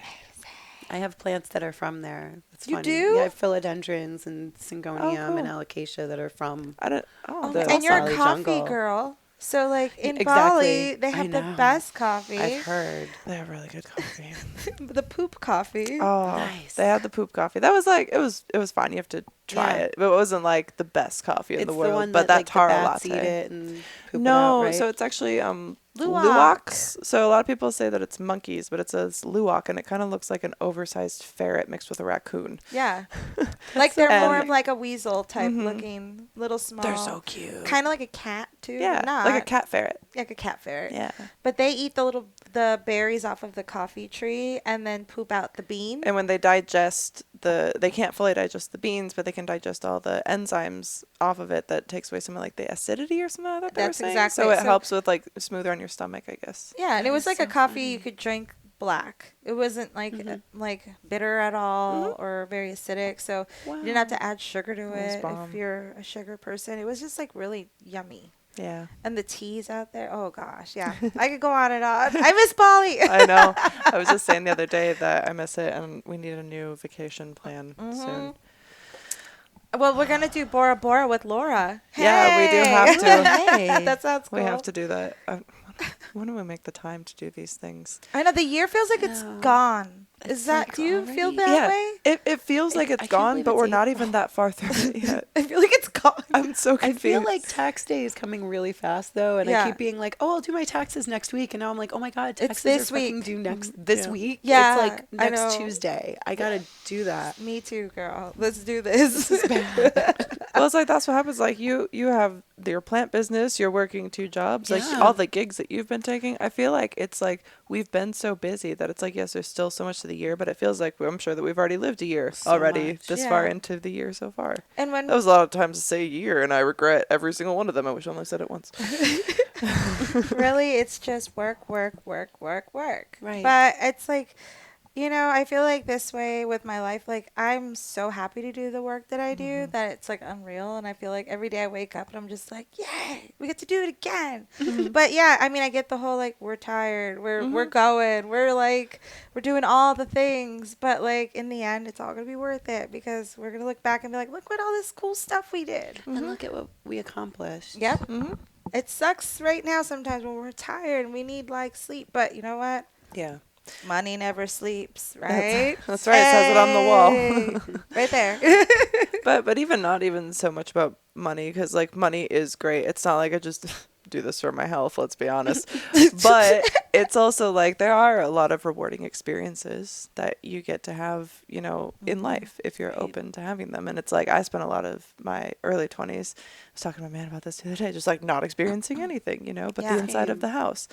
I have plants that are from there. It's You funny. do? Yeah, I have philodendrons and syngonium and cool. alocasia that are from. I don't. Oh, The And you're a Bali coffee jungle. girl. So like in Exactly. Bali, they I have the know. best coffee. I've heard. they have really good coffee. The poop coffee. Oh, Nice. they had the poop coffee. That was like it was fun. You have to try Yeah. it, but it wasn't like the best coffee in It's the the world. one but that that like the taro bats latte. eat it and poop No, it out, right? so it's actually Luwak. luwaks. So a lot of people say that it's monkeys, but it says luwak, and it kind of looks like an oversized ferret mixed with a raccoon. Yeah. Like they're more And- of like a weasel type Mhm. looking, little small. They're so cute. Kind of like a cat too. Yeah, but not like a cat ferret. like a cat ferret. Yeah. But they eat the berries off of the coffee tree and then poop out the bean. And when they digest they can't fully digest the beans, but they can digest all the enzymes off of it that takes away some of like the acidity or something like that. They were That's saying. exactly- So it so- helps with like smoother on your stomach, I guess. Yeah, and it was That's like a so coffee you funny. could drink black. It wasn't like like bitter at all or very acidic. So you didn't have to add sugar to was it bomb. if you're a sugar person. It was just like really yummy. Yeah. And the teas out there. Oh gosh, yeah. I could go on and on. I miss Bali. I know. I was just saying the other day that I miss it, and we need a new vacation plan soon. Well, we're gonna do Bora Bora with Laura. Yeah, we do Hey! have to. Hey. That sounds cool. We have to do that. When do we make the time to do these things? I know the year feels like it's No. gone. It's Is that? like Do you feel already- that way? It feels like I it's can't gone, believe but it's we're not April. even that far through it yet. I feel like it's gone. I'm so I confused. feel like tax day is coming really fast though, and Yeah. I keep being like, "Oh, I'll do my taxes next week," and now I'm like, "Oh my god, It's taxes this are fucking week. due this Yeah. week." Yeah, it's like I next know. Tuesday. I gotta do that. Me too, girl. Let's do this. Well, it's like that's what happens. Like you have your plant business. You're working 2 jobs. Like Yeah. all the gigs that you've been taking. I feel like it's like we've been so busy that it's like, yes, there's still so much to the year, but it feels like I'm sure that we've already lived a year already much. this far Yeah. into the year so far. And when That was a lot of times to say year, and I regret every single one of them. I wish I only said it once. really it's just work, work, work, work, work. Right. But it's like, I feel like this way with my life, like I'm so happy to do the work that I do that it's like unreal. And I feel like every day I wake up and I'm just like, yay, we get to do it again. But yeah, I mean, I get the whole like, we're tired, we're going, we're doing all the things. But like in the end, it's all going to be worth it because we're going to look back and be like, look what all this cool stuff we did. And look at what we accomplished. Yep. It sucks right now sometimes when we're tired and we need like sleep. But you know what? Yeah. Money never sleeps, right? That's right. It says it on the wall. Right there. But even not even so much about money, because like money is great. It's not like I just do this for my health, let's be honest. But it's also like there are a lot of rewarding experiences that you get to have, in life if you're open to having them. And it's like I spent a lot of my early 20s, I was talking to my man about this the other day, just like not experiencing anything, but the inside of the house.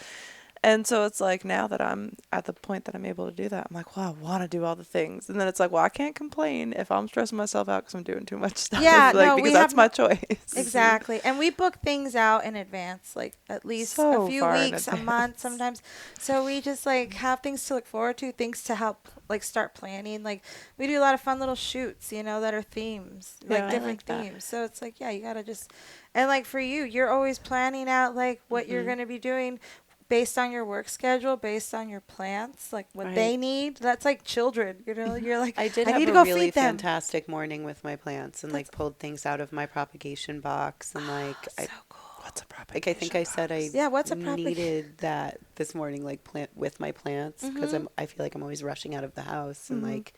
And so it's like now that I'm at the point that I'm able to do that, I'm like, well, I want to do all the things. And then it's like, well, I can't complain if I'm stressing myself out because I'm doing too much stuff. Yeah, like, no, because that's my choice. Exactly. And we book things out in advance, like at least So a few far in weeks, a advance. month sometimes. So we just like have things to look forward to, things to help like start planning. Like we do a lot of fun little shoots, that are themes, like Yeah. I different like that. themes. So it's like, yeah, you got to just, and like for you, you're always planning out like what you're going to be doing based on your work schedule, based on your plants, like what they need. That's like children, you're like, I I did need have to a go really feed them. fantastic morning with my plants and like pulled things out of my propagation box and like So I cool. What's a propagation like I think I said I Yeah, what's a propagation? needed that this morning, like plant with my plants because I feel like I'm always rushing out of the house and like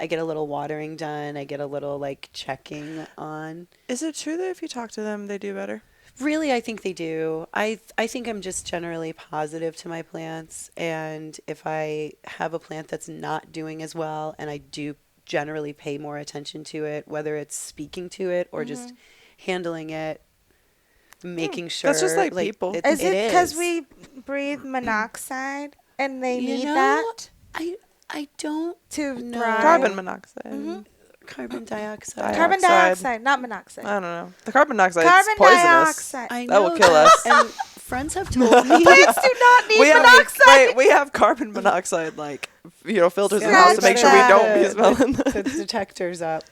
I get a little watering done, I get a little like checking on. Is it true that if you talk to them, they do better? Really, I think they do. I think I'm just generally positive to my plants, and if I have a plant that's not doing as well, and I do generally pay more attention to it, whether it's speaking to it or just handling it, making sure. That's just like people. Is it because is. we breathe monoxide and they You need know, that I don't to know. thrive? Carbon monoxide. Carbon dioxide. Carbon dioxide, not monoxide. I don't know. The carbon dioxide Carbon is poisonous. dioxide. I That will know kill that, us. And friends have told me. Plants do not need monoxide. We have carbon monoxide filters in the Yeah, house to make sure we that. don't be smelling. The detectors up.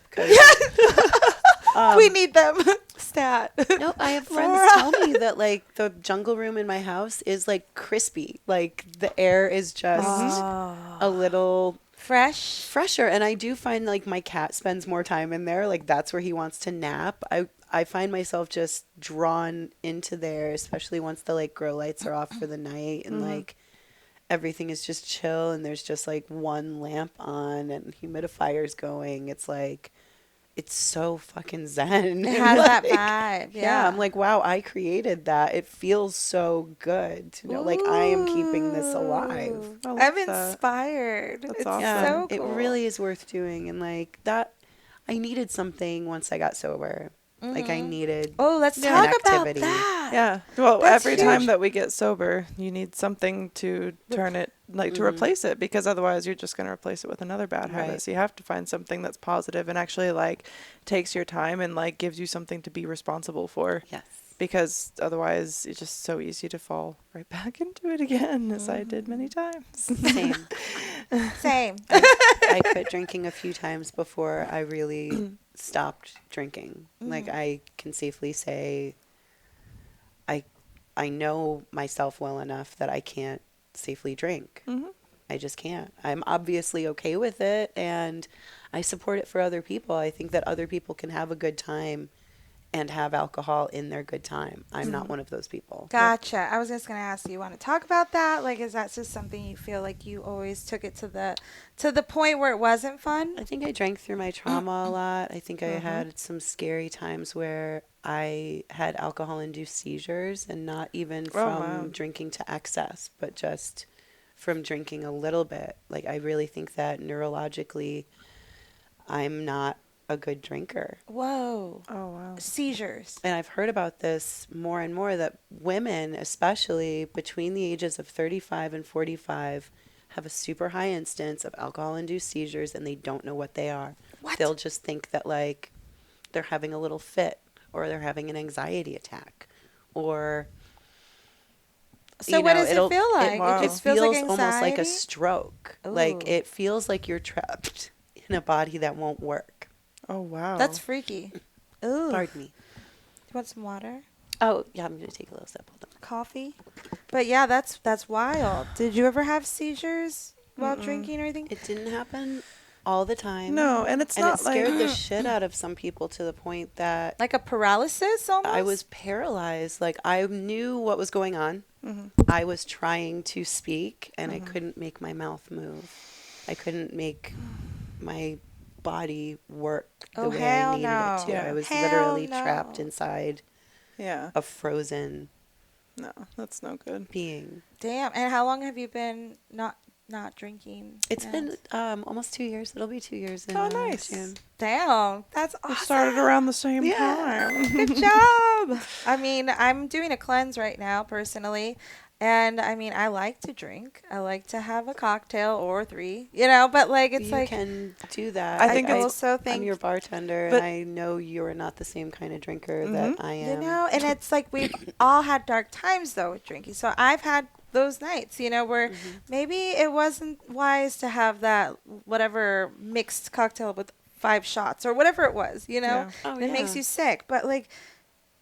We need them. Stat. No, I have friends Laura. tell me that like the jungle room in my house is like crispy. Like the air is just a little Fresh. fresher. And I do find like my cat spends more time in there. Like that's where he wants to nap. I find myself just drawn into there, especially once the like grow lights are off for the night and like everything is just chill and there's just like one lamp on and humidifier's going. It's like it's so fucking zen. It has that Like, vibe. yeah, Yeah. I'm like, wow, I created that. It feels so good to know, like, I am keeping this alive. I love I'm that. inspired. That's It's awesome. Yeah, so it cool. really is worth doing. And, like, that, I needed something once I got sober. Like, I needed Oh, let's an talk about activity. that. Yeah. Well, That's every huge. time that we get sober, you need something to turn it, to replace it, because otherwise you're just going to replace it with another bad habit. Right. So you have to find something that's positive and actually like takes your time and like gives you something to be responsible for. Yes. Because otherwise it's just so easy to fall right back into it again, as I did many times. Same. Same. I quit drinking a few times before I really stopped drinking. Like, I can safely say I know myself well enough that I can't safely drink. I just can't. I'm obviously okay with it, and I support it for other people. I think that other people can have a good time and have alcohol in their good time. I'm not one of those people. Gotcha. I was just gonna ask you want to talk about that? Like, is that just something you feel like you always took it to the point where it wasn't fun? I think I drank through my trauma a lot. I think I had some scary times where I had alcohol-induced seizures, and not even from wow. drinking to excess, but just from drinking a little bit. Like, I really think that neurologically, I'm not a good drinker. Whoa. Oh, wow. Seizures. And I've heard about this more and more, that women, especially between the ages of 35 and 45, have a super high instance of alcohol-induced seizures, and they don't know what they are. What? They'll just think that, like, they're having a little fit, or they're having an anxiety attack, or... So what does it it'll- feel like? Wow. It It just feels feels like almost like a anxiety? stroke. Ooh. Like, it feels like you're trapped in a body that won't work. Oh, wow. That's freaky. Ooh. Pardon me. You want some water? Oh, yeah, I'm going to take a little sip. Hold on. Coffee? But yeah, that's wild. Did you ever have seizures while drinking or anything? It didn't happen all the time. No, and it's And not it scared like... the shit out of some people, to the point that Like a paralysis almost? I was paralyzed. Like, I knew what was going on. I was trying to speak, and I couldn't make my mouth move. I couldn't make my body work the Oh, way hell I needed it to. no. I was Hell literally no. trapped inside Yeah. a frozen No, that's no good. being. Damn. And how long have you been not drinking? It's now? been almost 2 years. It'll be 2 years in Oh, nice. June. Damn. That's awesome. We started around the same Yeah. time. Good job. I mean, I'm doing a cleanse right now personally. And I mean, I like to drink. I like to have a cocktail or 3, but like it's You like can do that. I think I it's- also I'm think your bartender, But- and I know you're not the same kind of drinker that I am. and it's like we've all had dark times though with drinking. So I've had those nights, where maybe it wasn't wise to have that whatever mixed cocktail with 5 shots or whatever it was, Yeah. Oh, It makes yeah. you sick. But like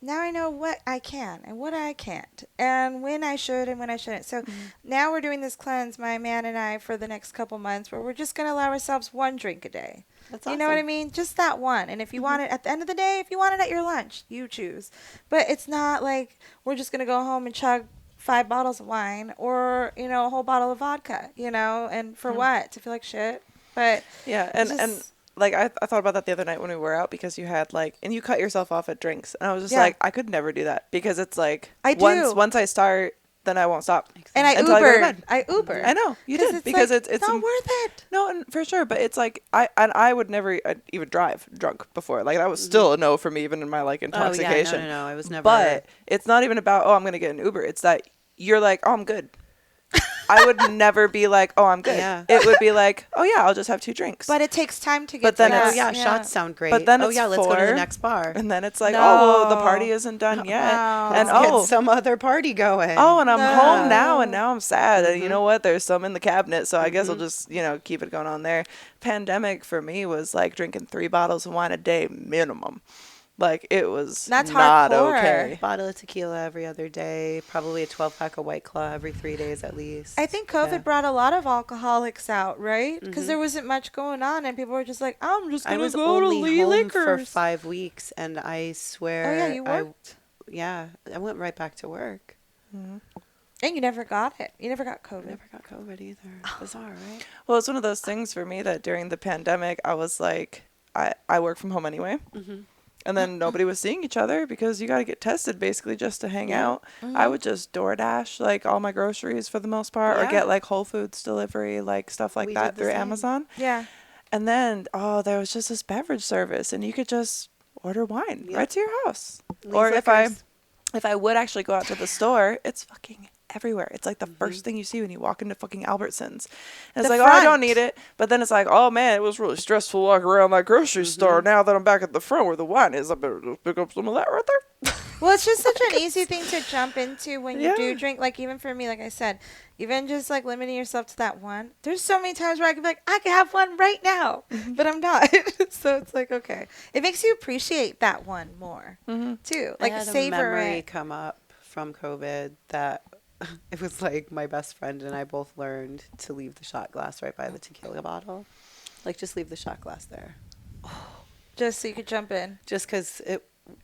now I know what I can and what I can't, and when I should and when I shouldn't. So now we're doing this cleanse, my man and I, for the next couple months, where we're just going to allow ourselves 1 drink a day. That's You know what I awesome. mean? Just that one. And if you want it at the end of the day, if you want it at your lunch, you choose. But it's not like we're just going to go home and chug 5 bottles of wine or, a whole bottle of vodka, and for what? To feel like shit? But Yeah, it's and just- like I thought about that the other night when we were out, because you had like, and you cut yourself off at drinks, and I was just Yeah. like, I could never do that, because it's like I do. once I start, then I won't stop. and I until I go to Ubered. bed. I Ubered. I know you did, It's because like, it's not worth it. No, and for sure, but it's like I would never even drive drunk before. Like that was still a no for me, even in my like Oh, intoxication. yeah, no. I was never. But it's not even about, oh, I'm gonna get an Uber. It's that you're like, oh, I'm good. I would never be like, oh, I'm good. Yeah. It would be like, oh yeah, I'll just have 2 drinks. But it takes time to get But to then that. Oh, yeah, shots sound great. But then oh, it's yeah, let's go to the 4, next bar. and then it's like, oh, well, the No. party isn't done yet. No. And Let's oh, get some other party going. oh, and I'm home now, and No. now I'm sad. And you know what? There's some in the cabinet, so I guess I'll just, keep it going on there. Pandemic for me was like drinking 3 bottles of wine a day minimum. Like it was That's not hardcore. okay. Bottle of tequila every other day, probably a 12-pack of White Claw every 3 days at least. I think COVID Yeah. brought a lot of alcoholics out, right? Because there wasn't much going on, and people were just like, I'm just I going to was go to only Lee home for Liquors. 5 weeks, and I swear. Oh, yeah, you worked. I went right back to work. And you never got it. You never got COVID. Never got COVID either. Bizarre, right? Well, it's one of those things for me that during the pandemic, I was like, I work from home anyway. And then nobody was seeing each other because you got to get tested basically just to hang out. I would just DoorDash like all my groceries for the most part, or Yeah. get like Whole Foods delivery, like stuff like We that did the through same. Amazon. Yeah. And then, there was just this beverage service, and you could just order wine Yep. right to your house. Lee's Or if Liquors. I would actually go out to the store, it's fucking everywhere. It's like the first thing you see when you walk into fucking Albertsons. And it's The like, oh, I don't front. need it. But then it's like, oh man, it was really stressful walking around that grocery store. Now that I'm back at the front where the wine is, I better just pick up some of that right there. Well, it's just such an easy thing to jump into when you Yeah. do drink. Like, even for me, like I said, even just like limiting yourself to that one. There's so many times where I could be like, I could have one right now, but I'm not. So it's like, okay. It makes you appreciate that one more, too. Like, I had savor a memory it. come up from COVID that it was like my best friend and I both learned to leave the shot glass right by the tequila bottle. Like, just leave the shot glass there. Just so you could jump in. Just because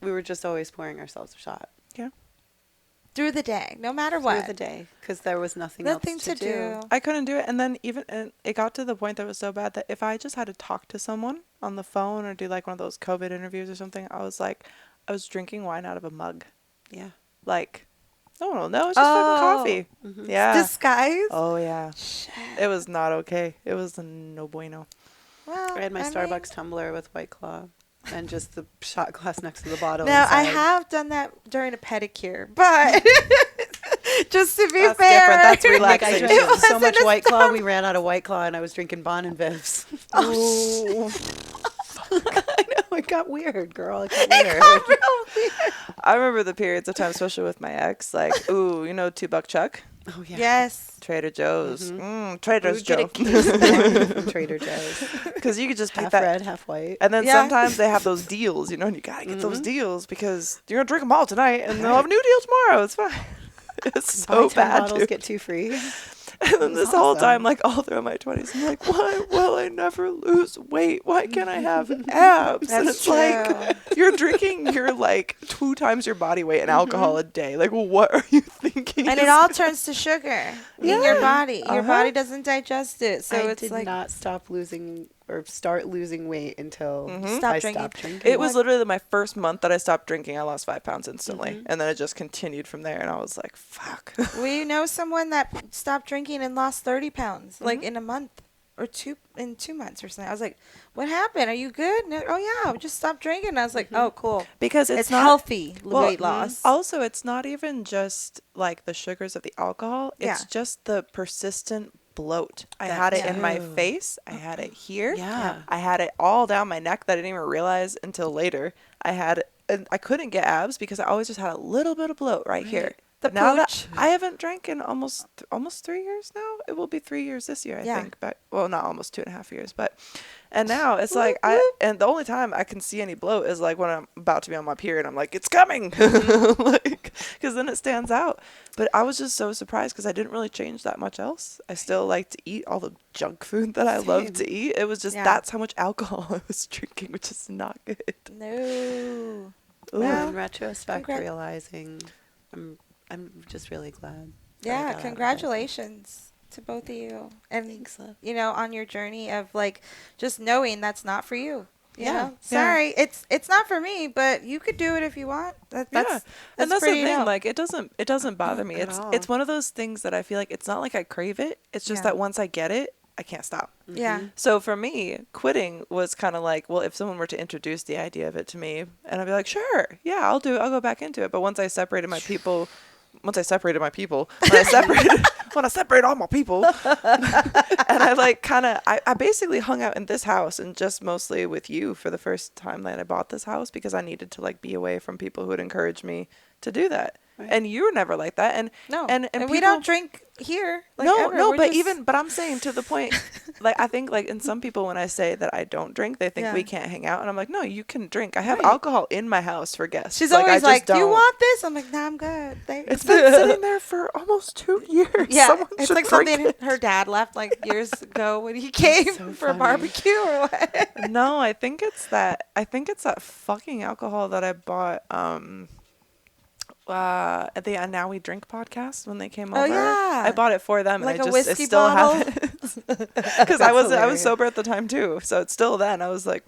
we were just always pouring ourselves a shot Yeah. Through the day, no matter what. through the day because there was nothing Nothing else to do. I couldn't do it. And then and it got to the point that was so bad that if I just had to talk to someone on the phone or do like one of those COVID interviews or something, I was drinking wine out of a mug. Yeah. Like, no one will know. It's just fucking Oh. coffee. Yeah. Disguise? Oh, yeah. It was not okay. It was no bueno. Well, I had my mean, Starbucks tumbler with White Claw and just the shot glass next to the bottle. Now, I inside. have done that during a pedicure, but just to be That's fair. different. That's Like I relaxation. drank so wasn't much a White Claw, we ran out of White Claw, and I was drinking Bon and Vivs. Ooh. I know, it got weird, girl. It got It weird. got real weird. I remember the periods of time, especially with my ex, like, ooh, you know, $2 Chuck, Oh, yeah. Yes. Trader Joe's, We Trader's would get a Joe, case of wine from Trader Joe's. because you could just pick Half that. red, half white. And then Yeah. sometimes they have those deals, you know, and you gotta get those deals because you're gonna drink them all tonight, and they'll have a new deal tomorrow. It's fine. It's Buy so 10 bad. bottles, Dude. get 2 free. And then was this whole awesome. time, like all through my 20s, I'm like, why will I never lose weight? Why can't I have abs? And That's it's like, you're drinking your like 2 times your body weight in alcohol a day. Like, what are you thinking? And it all turns to sugar in your body. Your Uh-huh. body doesn't digest it. So I it's did like, not stop losing or start losing weight until Stop I drinking. stopped drinking. It was literally my first month that I stopped drinking. I lost 5 pounds instantly. Mm-hmm. And then it just continued from there. And I was like, fuck. we know someone that stopped drinking and lost 30 pounds, like Mm-hmm. in a month or in 2 months or something. I was like, what happened? Are you good? And oh, yeah, I just stopped drinking. And I was like, oh, cool. Because It's not healthy Well, weight loss. Also, it's not even just like the sugars of the alcohol. It's Yeah. just the persistent bloat. I That- had it yeah. in my Ew. face. I had it here. Yeah. I had it all down my neck that I didn't even realize until later. And I couldn't get abs because I always just had a little bit of bloat right here. The But now pooch. that I haven't drank in almost 3 years now. It will be 3 years this year, I Yeah. think. But well, not almost 2.5 years, but and now it's like and the only time I can see any bloat is like when I'm about to be on my period. I'm like, it's coming, like, because then it stands out. But I was just so surprised because I didn't really change that much else. I still like to eat all the junk food that I love to eat. It was just Yeah. that's how much alcohol I was drinking, which is not good. No. Ooh. Well, in retrospect, congrat- realizing, I'm just really glad. that I Yeah, got out of it. congratulations to both of you. And, Thanks, love. you know, on your journey of like just knowing that's not for you. You Yeah. know? Sorry, it's not for me, but you could do it if you want. That's And that's the pretty thing. dope. Like, it doesn't bother me. At It's all. it's one of those things that I feel like it's not like I crave it. It's just Yeah. that once I get it, I can't stop. Yeah. So for me, quitting was kind of like, well, if someone were to introduce the idea of it to me, and I'd be like, sure, yeah, I'll go back into it. But once I separated my people, when I separated all my people, and I like I basically hung out in this house and just mostly with you for the first time that I bought this house because I needed to like be away from people who would encourage me to do that. Right. And you were never like that. And No. and we people- don't drink here. Like, no, ever. no, We're but just- but I'm saying to the point, like I think like in some people when I say that I don't drink, they think Yeah. we can't hang out, and I'm like, no, you can drink. I have Right. alcohol in my house for guests. She's I always just like, "Do you don't. want this?" I'm like, "Nah, I'm good." It's been sitting there for almost 2 years. Yeah, Someone it's should like drink something it. her dad left like years ago when he came so for a funny. barbecue or what. No, I think it's that fucking alcohol that I bought at the Now We Drink podcast when they came Oh, over. yeah. I bought it for them Like and a I whiskey still bottle? have it. Because I was hilarious. sober at the time too. So it's still then. I was like,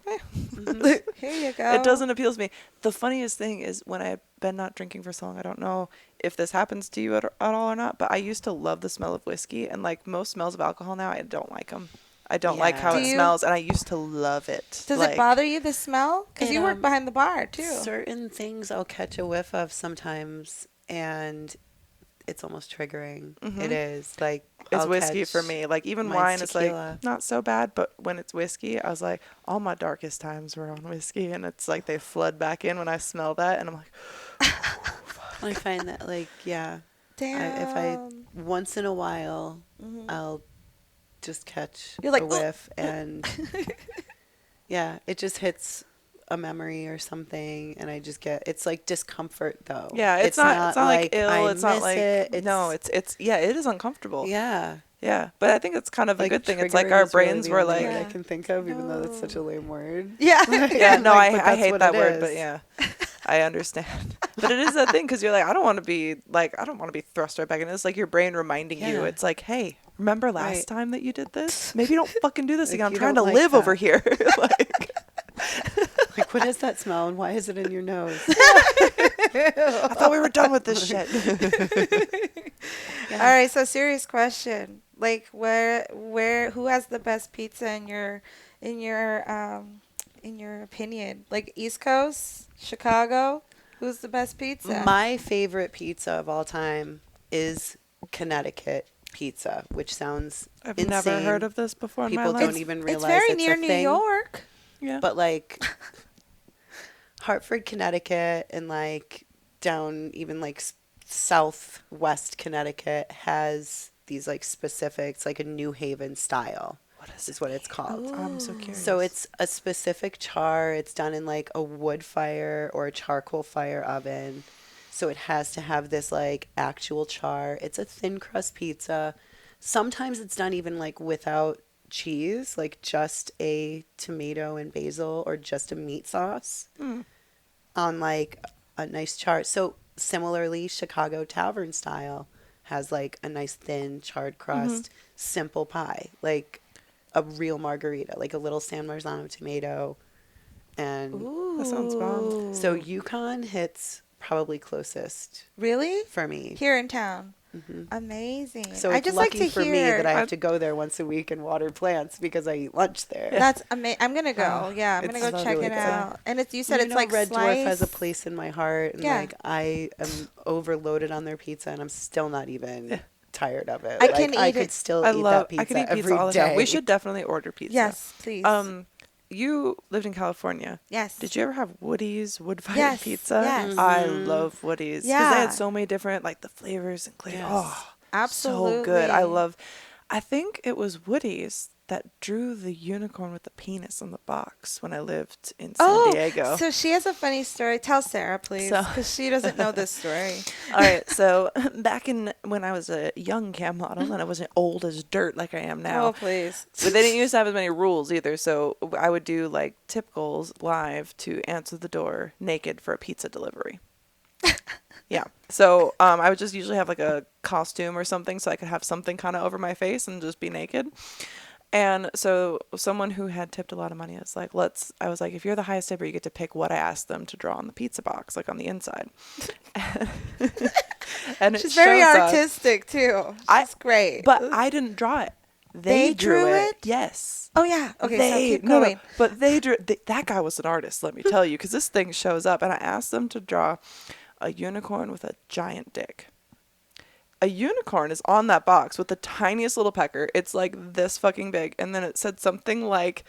Here you go. it doesn't appeal to me. The funniest thing is when I've been not drinking for so long, I don't know if this happens to you at all or not, but I used to love the smell of whiskey, and like most smells of alcohol now, I don't like them. I don't like Yeah. how Do it you- smells, and I used to love it. Does Like, it bother you, the smell? Because It, you work behind the bar too. Certain things I'll catch a whiff of sometimes, and it's almost triggering. It is like It's I'll whiskey catch- for me. Like even mine's wine is like tequila. not so bad, but when it's whiskey, I was like, all my darkest times were on whiskey, and it's like they flood back in when I smell that, and I'm like, I find that like Damn. if I once in a while I'll just catch You're like, a whiff and it just hits a memory or something, and I just get it's like discomfort though. yeah, it's not like ill. I It's not miss like it. no, it's it is uncomfortable. yeah. Yeah, but I think it's kind of a Like good thing. It's like triggering our is really brains the were only like, word Yeah. I can think of, even though that's such a lame word. Yeah. yeah, no, Like, but I that's hate what that it word, but is. yeah, I understand. But it is that thing because you're like, I don't want to be thrust right back in. It's like your brain reminding you. Yeah. It's like, hey, remember last Right. time that you did this? Maybe don't fucking do this Like, again. I'm you trying to don't like live that. over here. Like, Like, what is that smell and why is it in your nose? I thought we were done with this shit. All right. So serious question. Like who has the best pizza in in your opinion? Like East Coast, Chicago, who's the best pizza? My favorite pizza of all time is Connecticut pizza, which sounds I've insane. never heard of this before in People my don't life. even It's realize very it's near a New thing. York. Yeah. But like Hartford, Connecticut, and like down even like southwest Connecticut has these like specifics, like a New Haven style. What Is what it's called. I'm so curious. So it's a specific char. It's done in like a wood fire or a charcoal fire oven. So it has to have this like actual char. It's a thin crust pizza. Sometimes it's done even like without cheese, like just a tomato and basil or just a meat sauce on like a nice char. So similarly, Chicago Tavern style has like a nice thin charred crust, simple pie, like a real margarita, like a little San Marzano tomato. And That sounds bomb. so Yukon hits probably closest Really? for me. Here in town. Amazing. So I it's just lucky like to for me hear. that I have to go there once a week and water plants because I eat lunch there. That's amazing. I'm gonna go. Oh, yeah, I'm gonna it's go check really it good. out. And it's you said You it's know, like Red slice. Dwarf has a place in my heart, and Yeah. like I am overloaded on their pizza, and I'm still not even tired of it. I Like, can I eat could it. still I eat love. that pizza I could eat every pizza all the time. We day. should definitely order pizza. Yes, please. You lived in California. Yes. Did you ever have Woody's wood-fired Yes, pizza? yes. I love Woody's because they Yeah. had so many different like the flavors and flavors. Yes. Oh, Absolutely. so good. I think it was Woody's that drew the unicorn with the penis on the box when I lived in San Diego. So she has a funny story. Tell Sarah, please, So- because she doesn't know this story. All right, so back in when I was a young cam model and I wasn't old as dirt like I am now. Oh, please. But they didn't used to have as many rules either, so I would do like typicals live to answer the door naked for a pizza delivery. Yeah. So I would just usually have like a costume or something so I could have something kind of over my face and just be naked. And so someone who had tipped a lot of money was like, I was like, if you're the highest tipper, you get to pick what I asked them to draw on the pizza box, like on the inside. And it She's very shows up- artistic too. She's great. But I didn't draw it. They drew it? Yes. Oh yeah. Okay. So keep No, going. but they drew. That guy was an artist, let me tell you, because this thing shows up, and I asked them to draw a unicorn with a giant dick. A unicorn is on that box with the tiniest little pecker. It's like this fucking big, and then it said something like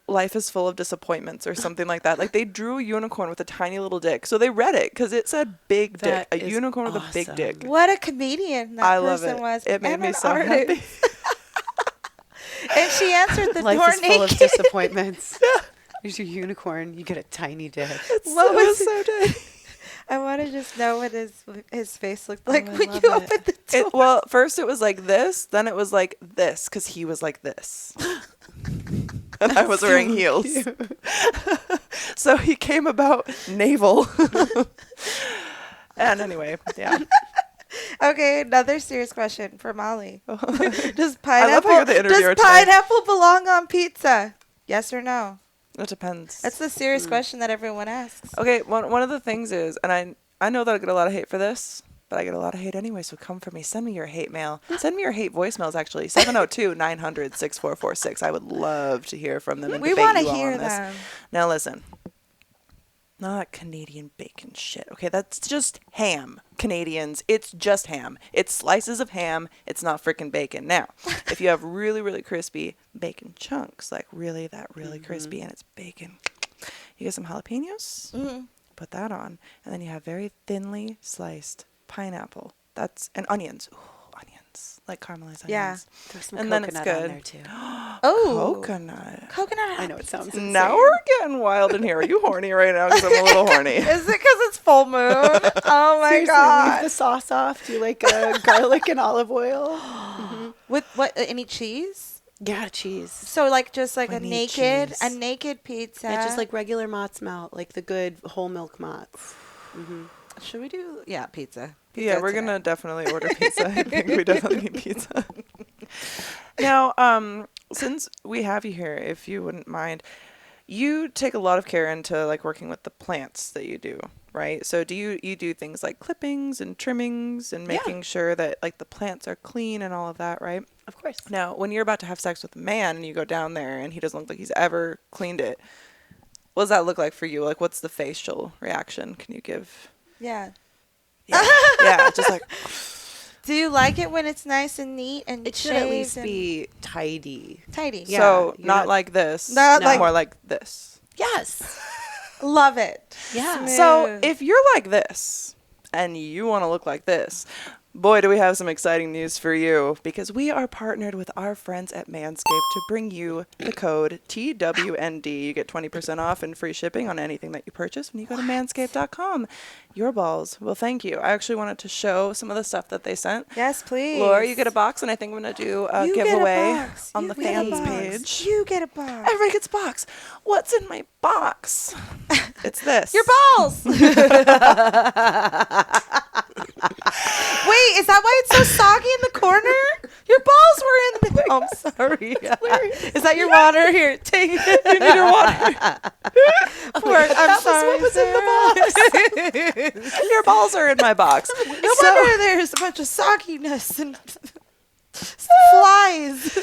"Life is full of disappointments" or something like that. Like they drew a unicorn with a tiny little dick, so they read it because it said "big dick." That A is unicorn with a big awesome. dick. What a comedian that I love person it. was. It made and me an so artist. happy. And she answered the Life door is full of naked. disappointments. Here's your unicorn. You get a tiny dick. What was so tiny? I want to just know what his face looked like I when love you it. opened the door. Well, first it was like this, then it was like this, because he was like this. And I was wearing heels. So he came about navel. And anyway, yeah. Okay, another serious question for Molly. Does I love how you're the interviewer does today. pineapple belong on pizza? Yes or no? It depends. That's the serious question that everyone asks. Okay, one of the things is, and I know that I get a lot of hate for this, but I get a lot of hate anyway, so come for me. Send me your hate mail. Send me your hate voicemails, actually. 702-900-6446. I would love to hear from them and We debate want to you all hear on this. them. Now listen. Not Canadian bacon shit. Okay, that's just ham. Canadians, it's just ham. It's slices of ham. It's not freaking bacon. Now, if you have really, really crispy bacon chunks, like really crispy, and it's bacon, you get some jalapenos, put that on, and then you have very thinly sliced pineapple. And onions. Ooh, onions. Like caramelized Yeah. onions. There's some And then it's coconut on good. there too. Oh, Coconut. coconut. I know it sounds insane. Now we're getting wild in here. Are you horny right now? Because I'm a little horny. Is it because it's full moon? Oh my Seriously, god! leave the sauce off. Do like garlic and olive oil. With what? Any cheese? Yeah, cheese. So like just like We a need naked cheese. pizza. Yeah, just like regular mozz melt, like the good whole milk mozz. Should we do? Yeah, pizza. Yeah, Pizza we're today. gonna definitely order pizza. I think we definitely need pizza. Now, since we have you here, if you wouldn't mind, you take a lot of care into like working with the plants that you do, right? So do you do things like clippings and trimmings and making sure that like the plants are clean and all of that, right? Of course. Now, when you're about to have sex with a man and you go down there and he doesn't look like he's ever cleaned it, what does that look like for you? Like, what's the facial reaction? Can you give? Yeah. Yeah, just like. Do you like it when it's nice and neat and It should at least shaved and be tidy. tidy? Yeah, So you're not not- like this, Not like- more like this. Yes. Love it. Yeah. So Smooth. if you're like this and you want to look like this, boy, do we have some exciting news for you, because we are partnered with our friends at Manscaped to bring you the code TWND. You get 20% off and free shipping on anything that you purchase when you go to manscaped.com. Your balls. Well, thank you. I actually wanted to show some of the stuff that they sent. Yes, please. Laura, you get a box, and I think I'm going to do a You get a giveaway box. on You the get a fans box. page. You get a box. Everybody gets a box. What's in my box? It's this. Your balls. Wait, is that why it's so soggy in the corner? Your balls were in the. Oh, I'm sorry. Is that your water? Here, take it. You need your water. I'm sorry. What was in the box? Your balls are in my box. No wonder there's a bunch of sogginess and flies.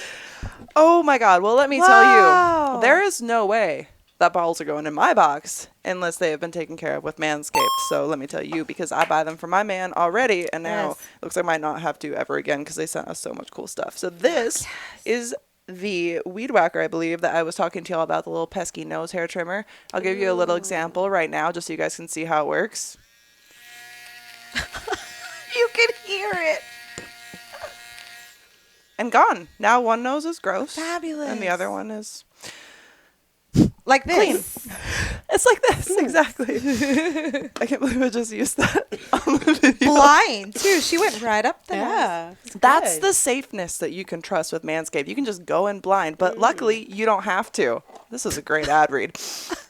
Oh my God. Well, let me tell Wow. you, there is no way that balls are going in my box unless they have been taken care of with Manscaped. So let me tell you, because I buy them for my man already, and now Yes. it looks like I might not have to ever again because they sent us so much cool stuff. So this is the weed whacker, I believe, that I was talking to y'all about, the little pesky nose hair trimmer. I'll give you a little example right now just so you guys can see how it works. You can hear it. And gone. Now one nose is gross. Fabulous. And the other one is Like this. it's like this, exactly. I can't believe I just used that on the video. Blind, too. She went right up the nose. Yeah. That's good. the safeness that you can trust with Manscaped. You can just go in blind, but luckily you don't have to. This is a great ad read.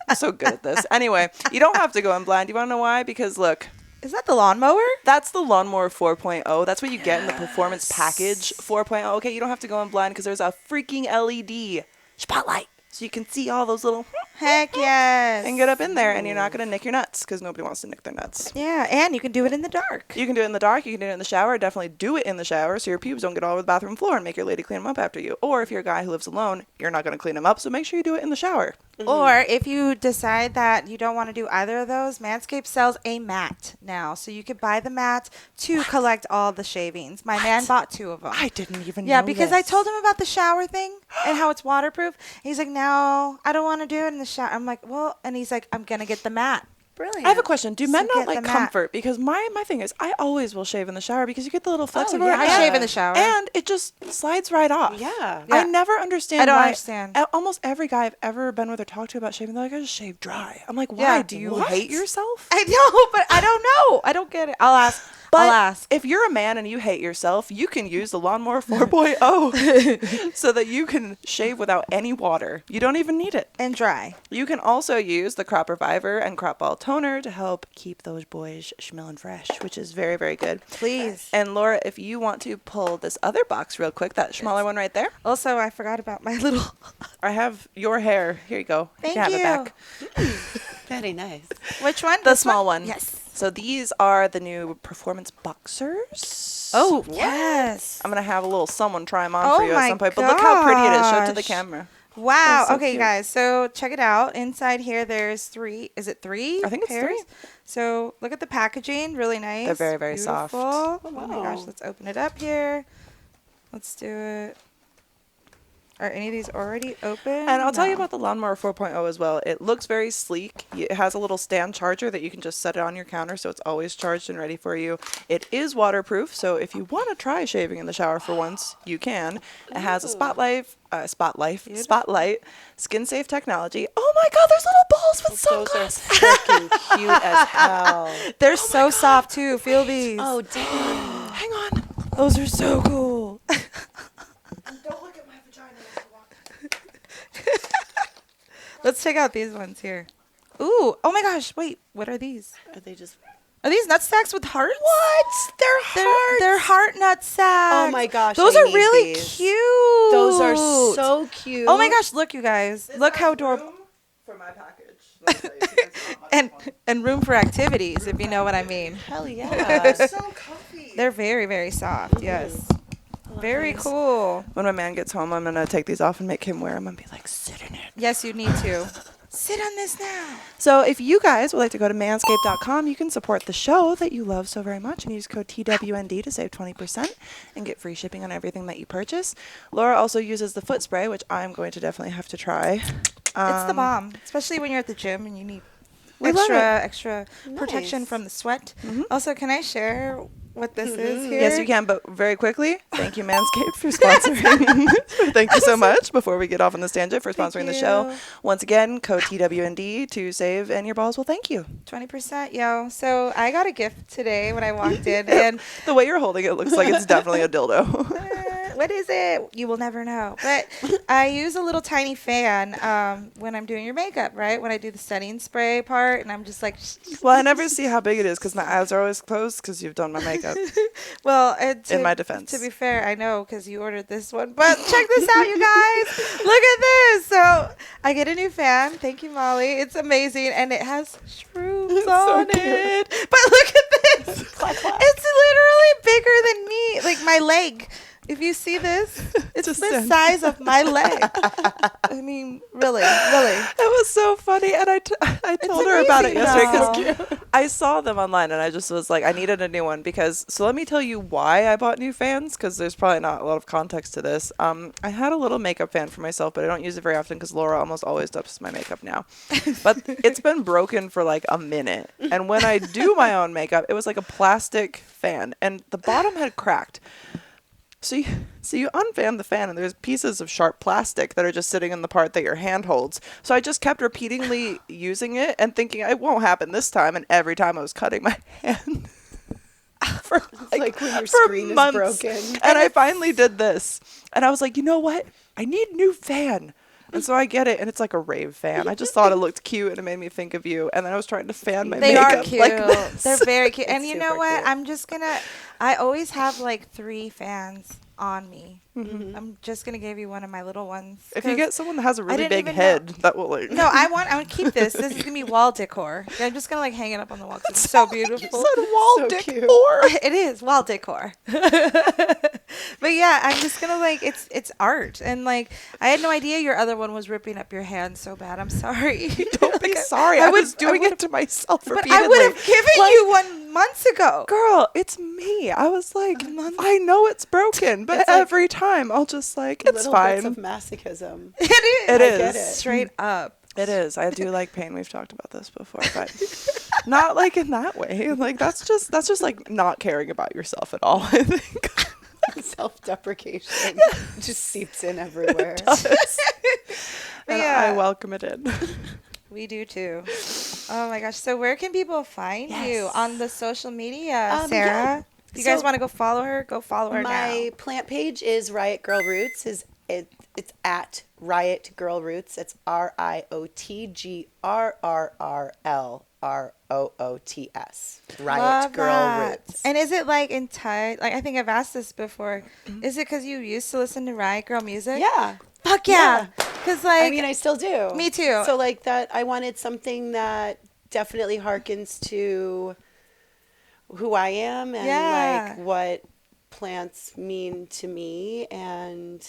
I'm so good at this. Anyway, you don't have to go in blind. You want to know why? Because look, Is that the lawnmower? that's the Lawnmower 4.0. That's what you get in the Performance Package 4.0. Okay, you don't have to go in blind because there's a freaking LED spotlight. So you can see all those little Heck yes. and get up in there, and you're not going to nick your nuts because nobody wants to nick their nuts. Yeah, and you can do it in the dark. You can do it in the dark. You can do it in the shower. Definitely do it in the shower so your pubes don't get all over the bathroom floor and make your lady clean them up after you. Or if you're a guy who lives alone, you're not going to clean them up, so make sure you do it in the shower. Or if you decide that you don't want to do either of those, Manscaped sells a mat now. So you could buy the mat to collect all the shavings. My man bought 2 of them. I didn't even Yeah, know because I this. told him about the shower thing and how it's waterproof. He's like, no, I don't want to do it in the shower. I'm like, well, and he's like, I'm going to get the mat. Brilliant. I have a question. Do So men get not the like mat. comfort? Because my thing is, I always will shave in the shower because you get the little flexible. yeah. I and- shave in the shower. and it just slides right off. Yeah. I Yeah. never understand. I don't why understand. Almost every guy I've ever been with or talked to about shaving, they're like, I just shave dry. I'm like, why? Yeah. Do you What? hate yourself? I know, but I don't know. I don't get it. I'll ask. But I'll ask. if you're a man and you hate yourself, you can use the Lawnmower 4.0 so that you can shave without any water. You don't even need it. And dry. You can also use the Crop Reviver and Crop Ball Toner to help keep those boys smelling fresh, which is very, very good. Please. And Laura, if you want to pull this other box real quick, that smaller one right there, Also, I forgot about my little. I have your hair. Here you go. Thank you. Can have you. it back. Very nice. Which one? The This small one. Yes. So these are the new Performance Boxers. Oh, yes. I'm going to have a little someone try them on Oh for you at my some point. But look how pretty it is. Show it to the gosh. camera. Wow. so Okay, cute. guys. So check it out. Inside here, there's 3. Is it 3? I think it's pairs? 3. So look at the packaging. Really nice. They're very, very soft. Beautiful. Oh my wow. gosh. Let's open it up here. Let's do it. Are any of these already open? And I'll tell you No. about the Lawnmower 4.0 as well. It looks very sleek. It has a little stand charger that you can just set it on your counter so it's always charged and ready for you. It is waterproof, so if you want to try shaving in the shower for once, you can. It has a spotlight, skin-safe technology. Oh my God, there's little balls with Those are sunglasses. freaking cute as hell. They're so soft too. Feel these. Oh, damn. Hang on. Those are so cool. Don't look at my vagina. Let's check out these ones here. Ooh. Oh my gosh. Wait. What are these? Are they just... Are these nut sacks with hearts? What? They're hearts. They're heart nut sacks. Oh my gosh, Those I are need really these. cute. Those are so cute. Oh my gosh, look you guys. Look how adorable. For my package. And room for activities, if you know what I mean. Hell yeah. so comfy. They're very, very soft, yes. Very cool. When my man gets home, I'm going to take these off and make him wear them and be like, sit in it. Yes, you need to. Sit on this now. So if you guys would like to go to manscaped.com, you can support the show that you love so very much and use code TWND to save 20% and get free shipping on everything that you purchase. Laura also uses the foot spray, which I'm going to definitely have to try. It's the bomb, especially when you're at the gym and you need We love extra Nice. protection from the sweat. Mhm. Also, can I share what this is here? Yes, you can, but very quickly, thank you, Manscaped, for sponsoring. Thank you so much, before we get off on this tangent, for sponsoring the show. you. Once again, code TWND to save, and your balls will thank you. 20%, yo. So I got a gift today when I walked in, and The way you're holding it looks like it's definitely a dildo. what is it? You will never know. But I use a little tiny fan when I'm doing your makeup, right? When I do the setting spray part, and I'm just like, Well, I never see how big it is because my eyes are always closed because you've done my makeup. well, In my defense. To be fair, I know because you ordered this one. But check this out, you guys. Look at this. So I get a new fan. Thank you, Molly. It's amazing, and it has shrooms so on cute. it. But look at this. It's literally bigger than me, like my leg. If you see this, it's Just the stand. size of my leg. I mean, really. It was so funny, and I told her about it amazing, yesterday because I saw them online, and I just was like, I needed a new one because. So let me tell you why I bought new fans, because there's probably not a lot of context to this. I had a little makeup fan for myself, but I don't use it very often because Laura almost always does my makeup now. But it's been broken for like a minute, and when I do my own makeup, it was like a plastic fan, and the bottom had cracked. So you unfan the fan, and there's pieces of sharp plastic that are just sitting in the part that your hand holds. So I just kept repeatedly using it and thinking it won't happen this time. And every time I was cutting my hand for Like when your for screen is months. broken. And I finally did this, and I was like, you know what? I need a new fan. And so I get it, and it's like a rave fan. I just thought it looked cute, and it made me think of you. And then I was trying to fan my They makeup are cute. like this. They're very cute. And It's you know super what? cute. I always have like 3 fans on me. Mm-hmm. I'm just going to give you one of my little ones. If you 'cause get someone that has a really didn't big even know. head, that will like. No, I want to keep this. This is going to be wall decor. I'm just going to like hang it up on the wall 'cause it's so beautiful. Said wall So decor. cute. It is wall decor. But yeah, I'm just gonna like it's art, and like I had no idea your other one was ripping up your hand so bad. I'm sorry. Don't be sorry. I was doing it to myself But repeatedly. I would have given you one months ago. Girl, it's me. I was like, I know it's broken, but It's like every time I'll just like, it's Little fine. bits of masochism. It is. It I is. get it. Straight up. It is. I do like pain. We've talked about this before, but not like in that way. Like that's just like not caring about yourself at all. I think. Self-deprecation just seeps in everywhere. And Yeah. I welcome it in. We do too. Oh my gosh. So where can people find you Yes. on the social media, Yeah. Sarah? If you guys So want to go follow her, go follow her My now. plant page is Riot Girl Roots. It's at Riot Girl Roots. It's RIOTGRRRROOTS. Riot Love Girl that. Roots. And is it like in like I think I've asked this before. Is it because you used to listen to Riot Girl music? Yeah. Fuck yeah. Because like I mean, I still do. me too. So like that, I wanted something that definitely harkens to who I am and Yeah. like what plants mean to me, and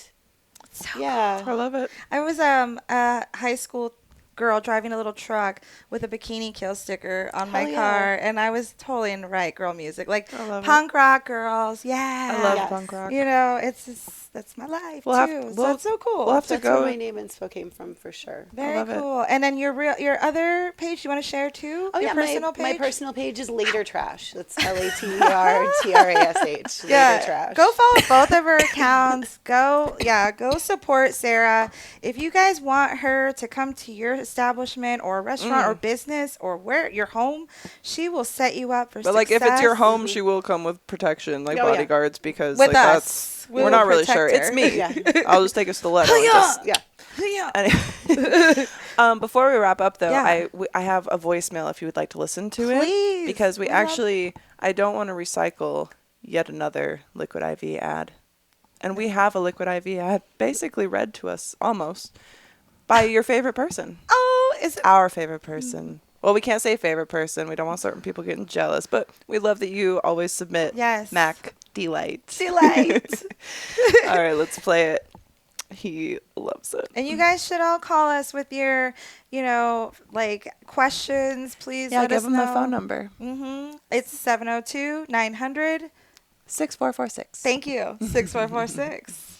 So yeah. I love it. I was a high school girl driving a little truck with a bikini kill sticker on my Hell yeah. car, and I was totally into Riot Girl music, like I love punk rock girls. Yeah, I love Yes. punk rock. You know, it's just, that's my life We'll have- too. So we'll- it's so cool. we'll have to That's go. where my name and inspo came from for sure. Very love it. cool. And then your other page, you want to share too? Oh your yeah, personal my page. personal page is Later Trash. That's LATERTRASH. Yeah, Later Trash. go follow both of her accounts. Go support Sarah. If you guys want her to come to your establishment or restaurant or business or where your home, she will set you up for But like, if it's your success. home, she will come with protection, like Oh, yeah. bodyguards, because With like us. that's We we're will not really protect sure. her. It's me. Yeah. I'll just take a stiletto. And just, Yeah. Yeah. Anyway. Before we wrap up, though, Yeah. I have a voicemail if you would like to listen to it. Please. Because we love- actually, I don't want to recycle yet another Liquid IV ad. And we have a Liquid IV ad basically read to us, almost, by your favorite person. Oh, is it? Our favorite person. Well, we can't say favorite person. We don't want certain people getting jealous. But we love that you always submit Yes. Mac Delight. Delight. All right, let's play it. He loves it. And you guys should all call us with your, like questions. Please Yeah, let give us him know. the phone number. It's 702-900. 6446. Thank you. 6446.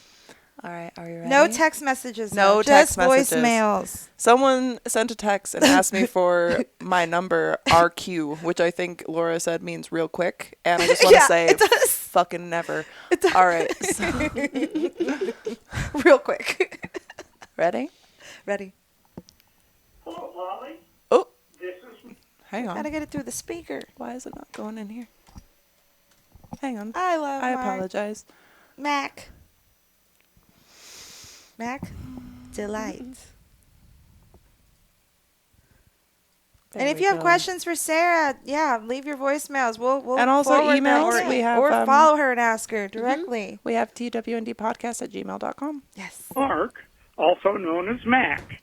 All right, are you ready? No text messages. No though. text Just messages. voicemails. Someone sent a text and asked me for my number, RQ, which I think Laura said means real quick. And I just want to say, it does. fucking never. All right. So, Real quick. ready? Ready. Hello, Molly. Oh, This is hang on. Gotta get it through the speaker. Why is it not going in here? Hang on. I love I Mark. apologize. Mac. Delight. There And if we you have go. questions for Sarah, leave your voicemails. We'll And also forward them, emails. or, We have, or follow her and ask her directly. We have twndpodcast@gmail.com. Yes. Mark, also known as Mac.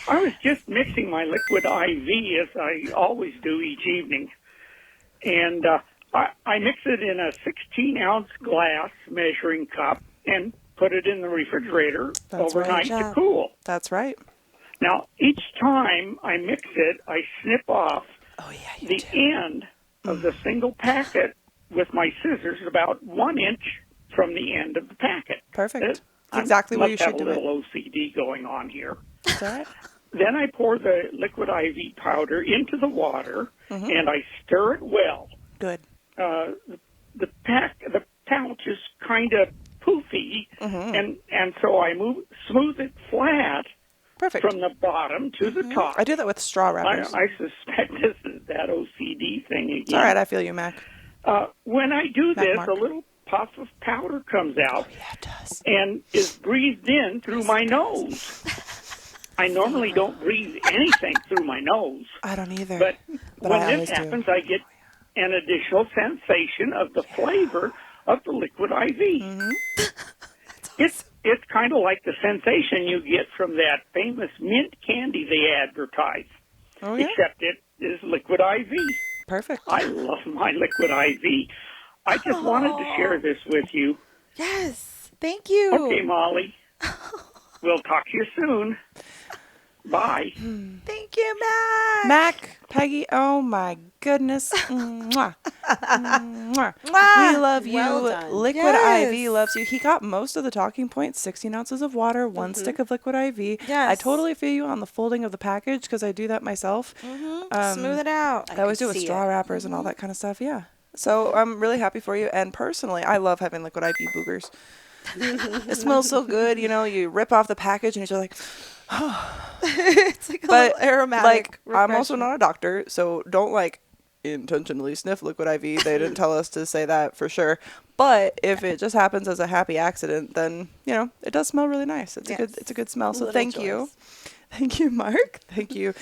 I was just mixing my liquid IV as I always do each evening. And I mix it in a 16-ounce glass measuring cup and put it in the refrigerator That's right. overnight Good to job. cool. That's right. Now, each time I mix it, I snip off Oh, yeah, you the do. end of the single packet with my scissors about 1 inch from the end of the packet. Perfect. I Exactly what you must have should a do it. little OCD going on here. Is that right? Then I pour the liquid IV powder into the water and I stir it well. Good. The pouch is kind of poofy, and so I smooth it flat Perfect. from the bottom to the top. I do that with straw wrappers. I suspect this is that OCD thing again. It's all right. I feel you, Mac. When I do Mac this, Mark. a little puff of powder comes out Yeah, it does. and is breathed in through my nose. I normally don't breathe anything through my nose, I don't either. but I when always this do. happens, I get an additional sensation of the flavor of the liquid IV. It's kind of like the sensation you get from that famous mint candy they advertise, Oh, yeah? except it is liquid IV. Perfect. I love my liquid IV. I just wanted to share this with you. Yes. Thank you. Okay, Molly. We'll talk to you soon. Bye. Thank you, Mac. Mac, Peggy, oh my goodness. Mwah. Mwah. Mwah. We love you. Well done. Liquid Yes. IV loves you. He got most of the talking points, 16 ounces of water, one stick of liquid IV. I Yes. totally feel you on the folding of the package because I do that myself. Smooth it out. I always do it with see straw it. wrappers and all that kind of stuff. Yeah. So I'm really happy for you. And personally, I love having liquid IV boogers. It smells so good. You know, you rip off the package and you're just like, It's like a but little aromatic. like I'm also refreshment. not a doctor, so don't like intentionally sniff liquid IV. They didn't tell us to say that for sure. But if it just happens as a happy accident, then it does smell really nice. It's a good smell. So Little thank you. Thank you, Mark. Thank you.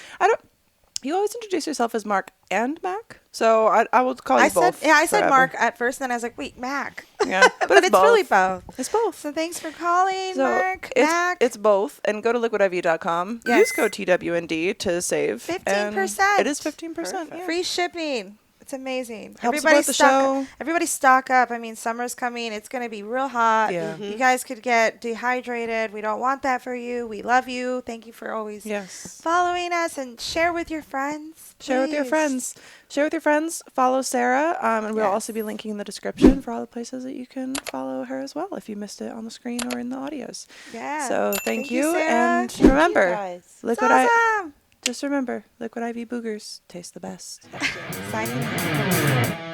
You always introduce yourself as Mark and Mac, so I will call you both. I said forever. Mark at first, then I was like, wait, Mac. Yeah, But it's really both. It's both. So thanks for calling, So Mark, it's, Mac. it's both. And go to liquidiv.com. Yes. Use code TWND to save. 15%. And it is 15%. Perfect. Yeah. Free shipping. It's amazing. Help support the show. Everybody stock up. I mean, summer's coming. It's going to be real hot. Yeah. You guys could get dehydrated. We don't want that for you. We love you. Thank you for always Yes. following us, and share with your friends. Share with your please. friends. Share with your friends. Follow Sarah. And we'll Yes. also be linking in the description for all the places that you can follow her as well if you missed it on the screen or in the audios. Yeah. So thank you. Sarah. And Thank you, remember, guys. liquid It's awesome. just remember, liquid IV boogers taste the best. Signing off.